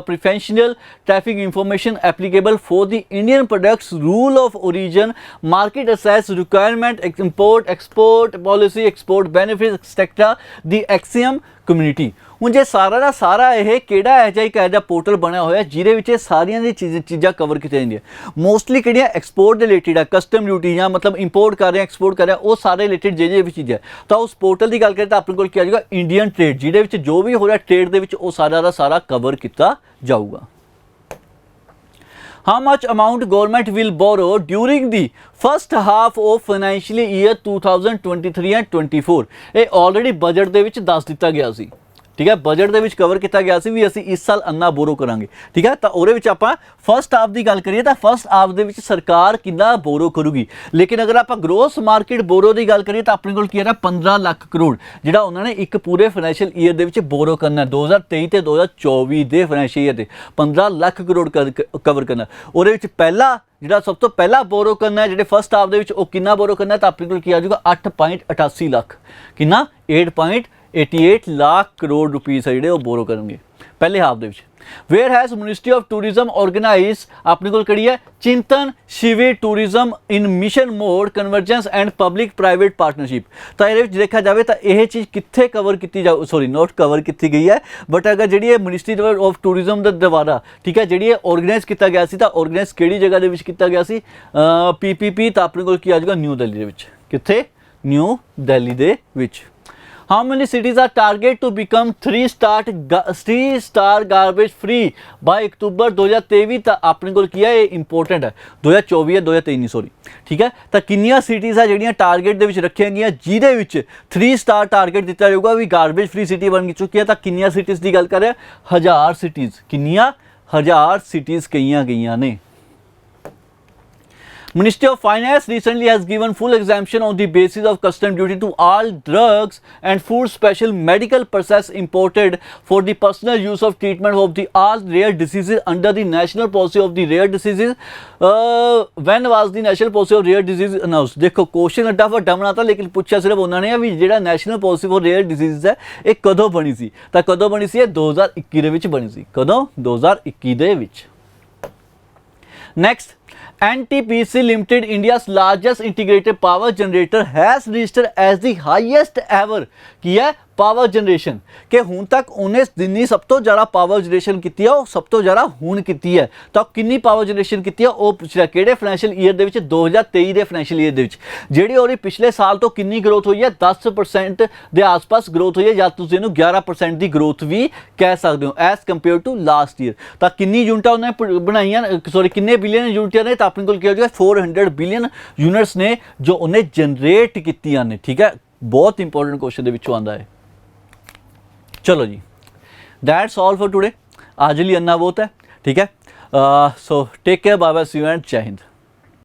preferential traffic information applicable for the Indian products, rule of origin, market access requirement, import, export policy, export benefits, etc. The Axiom community। ਹੁਣ ਜੇ ਸਾਰਾ ਦਾ ਸਾਰਾ ਇਹ ਕਿਹੜਾ ਇਹੋ ਜਿਹਾ portal ਬਣਿਆ ਹੋਇਆ ਜਿਹਦੇ ਵਿੱਚ ਇਹ ਸਾਰੀਆਂ ਦੀ ਚੀਜ਼ਾਂ ਕਵਰ ਕੀਤੀਆਂ ਜਾਂਦੀਆਂ। ਮੋਸਟਲੀ ਕਿਹੜੀਆਂ ਐਕਸਪੋਰਟ ਦੇ ਰਿਲੇਟਿਡ ਆ, ਕਸਟਮ ਡਿਊਟੀ ਜਾਂ ਮਤਲਬ ਇੰਪੋਰਟ ਕਰ ਰਹੇ ਐਕਸਪੋਰਟ ਕਰ ਰਹੇ ਉਹ ਸਾਰੇ ਰਿਲੇਟਿਡ ਜਿਹੜੇ ਵੀ ਚੀਜ਼ਾਂ। ਤਾਂ ਉਸ ਪੋਰਟਲ ਦੀ ਗੱਲ ਕਰੀਏ ਤਾਂ ਆਪਣੇ ਕੋਲ ਕੀ ਆ ਜਾਊਗਾ? ਇੰਡੀਅਨ ਟ੍ਰੇਡ, ਜਿਹਦੇ ਵਿੱਚ ਜੋ ਵੀ ਹੋ ਰਿਹਾ ਟ੍ਰੇਡ ਦੇ ਵਿੱਚ ਉਹ ਸਾਰਾ ਦਾ ਸਾਰਾ ਕਵਰ ਕੀਤਾ ਜਾਊਗਾ। How much amount government will borrow during the first half of financial year 2023 and 24? ਇਹ ਆਲਰੇਡੀ ਬਜਟ ਦੇ ਵਿੱਚ ਦੱਸ ਦਿੱਤਾ ਗਿਆ ਸੀ, ਠੀਕ ਹੈ। ਬਜਟ ਦੇ ਵਿੱਚ ਕਵਰ ਕੀਤਾ ਗਿਆ ਸੀ ਵੀ ਅਸੀਂ ਇਸ ਸਾਲ ਅੰਨਾ ਬੋਰੋ ਕਰਾਂਗੇ, ਠੀਕ ਹੈ। ਤਾਂ ਉਹਦੇ ਵਿੱਚ ਆਪਾਂ ਫਸਟ ਹਾਫ ਦੀ ਗੱਲ ਕਰੀਏ ਤਾਂ ਫਸਟ ਹਾਫ ਦੇ ਵਿੱਚ ਸਰਕਾਰ ਕਿੰਨਾ ਬੋਰੋ ਕਰੂਗੀ। ਲੇਕਿਨ ਅਗਰ ਆਪਾਂ ਗ੍ਰੋਸ ਮਾਰਕੀਟ ਬੋਰੋ ਦੀ ਗੱਲ ਕਰੀਏ ਤਾਂ ਆਪਣੇ ਕੋਲ ਕੀ ਹੈ? 15 ਲੱਖ ਕਰੋੜ ਜਿਹੜਾ ਉਹਨਾਂ ਨੇ ਇੱਕ ਪੂਰੇ ਫਾਈਨੈਂਸ਼ੀਅਲ ਈਅਰ ਦੇ ਵਿੱਚ ਬੋਰੋ ਕਰਨਾ। 2023 ਤੇ 2024 ਦੇ ਫਾਈਨੈਂਸ਼ੀਅਲ ਈਅਰ ਦੇ 15 ਲੱਖ ਕਰੋੜ ਕਵਰ ਕਰਨਾ। ਉਹਦੇ ਵਿੱਚ ਪਹਿਲਾ ਜਿਹੜਾ ਸਭ ਤੋਂ ਪਹਿਲਾਂ ਬੋਰੋ ਕਰਨਾ ਹੈ ਜਿਹੜੇ ਫਸਟ ਹਾਫ ਦੇ ਵਿੱਚ ਉਹ ਕਿੰਨਾ ਬੋਰੋ ਕਰਨਾ ਤਾਂ ਆਪਣੇ ਕੋਲ ਕੀ ਆ ਜਾਊਗਾ? 8.88 ਲੱਖ। ਕਿੰਨਾ? 8.88 ਲੱਖ ਕਰੋੜ ਰੁਪਈਸ ਹੈ ਜਿਹੜੇ ਉਹ ਬੋਰੋ ਕਰਨਗੇ ਪਹਿਲੇ ਹਾਫ ਦੇ ਵਿੱਚ। Where has ministry of tourism organise ਆਪਣੇ ਕੋਲ ਕਿਹੜੀ ਹੈ? Chintan Shivir tourism in mission mode convergence and public private partnership. ਤਾਂ ਇਹਦੇ ਵਿੱਚ ਦੇਖਿਆ ਜਾਵੇ ਤਾਂ ਇਹ ਚੀਜ਼ ਕਿੱਥੇ ਕਵਰ ਕੀਤੀ ਨੋਟ ਕਵਰ ਕੀਤੀ ਗਈ ਹੈ, ਬਟ ਅਗਰ ਜਿਹੜੀ ਇਹ ਮਿਨਿਸਟਰੀ ਆਫ ਟੂਰਿਜ਼ਮ ਦੇ ਦੁਆਰਾ, ਠੀਕ ਹੈ, ਜਿਹੜੀ ਇਹ ਆਰਗੇਨਾਈਜ਼ ਕੀਤਾ ਗਿਆ ਸੀ ਤਾਂ ਆਰਗੇਨਾਈਜ਼ ਕਿਹੜੀ ਜਗ੍ਹਾ ਦੇ ਵਿੱਚ ਕੀਤਾ ਗਿਆ ਸੀ? PPP। ਤਾਂ ਆਪਣੇ ਕੋਲ ਕੀ ਆ ਜਾਊਗਾ? ਨਿਊ ਦਿੱਲੀ ਦੇ ਵਿੱਚ। ਕਿੱਥੇ? ਨਿਊ ਦਿੱਲੀ ਦੇ ਵਿੱਚ। How many cities are target to become 3-star garbage free by October 2023? ਤਾਂ ਆਪਣੇ ਕੋਲ ਕੀ ਹੈ, ਇਹ ਇੰਪੋਰਟੈਂਟ ਹੈ, 2024 ਹੈ, 2023 ਨਹੀਂ ਸੌਰੀ, ਠੀਕ ਹੈ। ਤਾਂ ਕਿੰਨੀਆਂ ਸਿਟੀਜ਼ ਆ ਜਿਹੜੀਆਂ ਟਾਰਗੇਟ ਦੇ ਵਿੱਚ ਰੱਖੀਆਂ ਗਈਆਂ ਜਿਹਦੇ ਵਿੱਚ 3 ਸਟਾਰ ਟਾਰਗੇਟ ਦਿੱਤਾ ਜਾਊਗਾ ਵੀ ਗਾਰਬੇਜ ਫ੍ਰੀ ਸਿਟੀ ਬਣ ਚੁੱਕੀ ਹੈ। ਤਾਂ ਕਿੰਨੀਆਂ ਸਿਟੀਜ਼ ਦੀ ਗੱਲ ਕਰ ਰਿਹਾ, 1000 ਸਿਟੀਜ਼। ਕਿੰਨੀਆਂ, 1000 ਸਿਟੀਜ਼ ਕਹੀਆਂ ਗਈਆਂ ਨੇ। Ministry of Finance recently has given full exemption on the basis of custom duty to all drugs and food special medical process imported for the personal use of treatment of the all rare diseases under the national policy of the rare diseases. When was the national policy of rare diseases announced? देखो question अड्डा ਵੱਡਾ ਬਣਾਤਾ ਲੇਕਿਨ ਪੁੱਛਿਆ ਸਿਰਫ ਉਹਨਾਂ ਨੇ ਆ ਵੀ ਜਿਹੜਾ national policy for rare diseases ਹੈ ਇਹ ਕਦੋਂ ਬਣੀ ਸੀ। ਤਾਂ ਕਦੋਂ ਬਣੀ ਸੀ, ਇਹ 2021 ਦੇ ਵਿੱਚ ਬਣੀ ਸੀ। ਕਦੋਂ, 2021 ਦੇ ਵਿੱਚ। Next, NTPC Limited, India's largest integrated power generator, has registered as the highest ever ਕੀ ਹੈ ਪਾਵਰ ਜਨਰੇਸ਼ਨ, ਕਿ ਹੁਣ ਤੱਕ ਉਹਨੇ ਜਿੰਨੀ ਸਭ ਤੋਂ ਜ਼ਿਆਦਾ ਪਾਵਰ ਜਨਰੇਸ਼ਨ ਕੀਤੀ ਹੈ ਉਹ ਸਭ ਤੋਂ ਜ਼ਿਆਦਾ ਹੁਣ ਕੀਤੀ ਹੈ। ਤਾਂ ਕਿੰਨੀ ਪਾਵਰ ਜਨਰੇਸ਼ਨ ਕੀਤੀ ਹੈ ਉਹ ਪੁੱਛ ਰਿਹਾ, ਕਿਹੜੇ ਫਾਈਨੈਂਸ਼ੀਅਲ ਈਅਰ ਦੇ ਵਿੱਚ, 2023 ਦੇ ਫਾਈਨੈਂਸ਼ੀਅਲ ਈਅਰ ਦੇ ਵਿੱਚ। ਜਿਹੜੀ ਉਹਦੀ ਪਿਛਲੇ ਸਾਲ ਤੋਂ ਕਿੰਨੀ ਗਰੋਥ ਹੋਈ ਹੈ, 10% ਦੇ ਆਸ-ਪਾਸ ਗਰੋਥ ਹੋਈ ਹੈ, ਜਾਂ ਤੁਸੀਂ ਇਹਨੂੰ 11% ਦੀ ਗਰੋਥ ਵੀ ਕਹਿ ਸਕਦੇ ਹੋ as compare to last year. ਤਾਂ ਕਿੰਨੀ ਯੂਨਿਟਾਂ ਉਹਨੇ ਬਣਾਈਆਂ, ਸੌਰੀ ਕਿੰਨੇ ਬਿਲੀਅਨ ਯੂਨਿਟਾਂ ਨੇ, ਤਾਂ ਆਪਣੇ ਕੋਲ ਕੀ ਹੋ ਜਾਏਗਾ 400 ਬਿਲੀਅਨ ਯੂਨਿਟਸ ਨੇ ਜੋ ਉਹਨੇ ਜਨਰੇਟ ਕੀਤੀਆਂ ਨੇ, ਠੀਕ ਹੈ। ਬਹੁਤ ਇੰਪੋਰਟੈਂਟ ਕੁਐਸਚਨ ਦੇ ਵਿੱਚੋਂ ਆਉਂਦਾ ਹੈ। चलो जी, दैट्स ऑल फॉर टुडे। आज लिए अन्ना बहुत है, ठीक है। So take care, bye bye, see you and जय हिंद।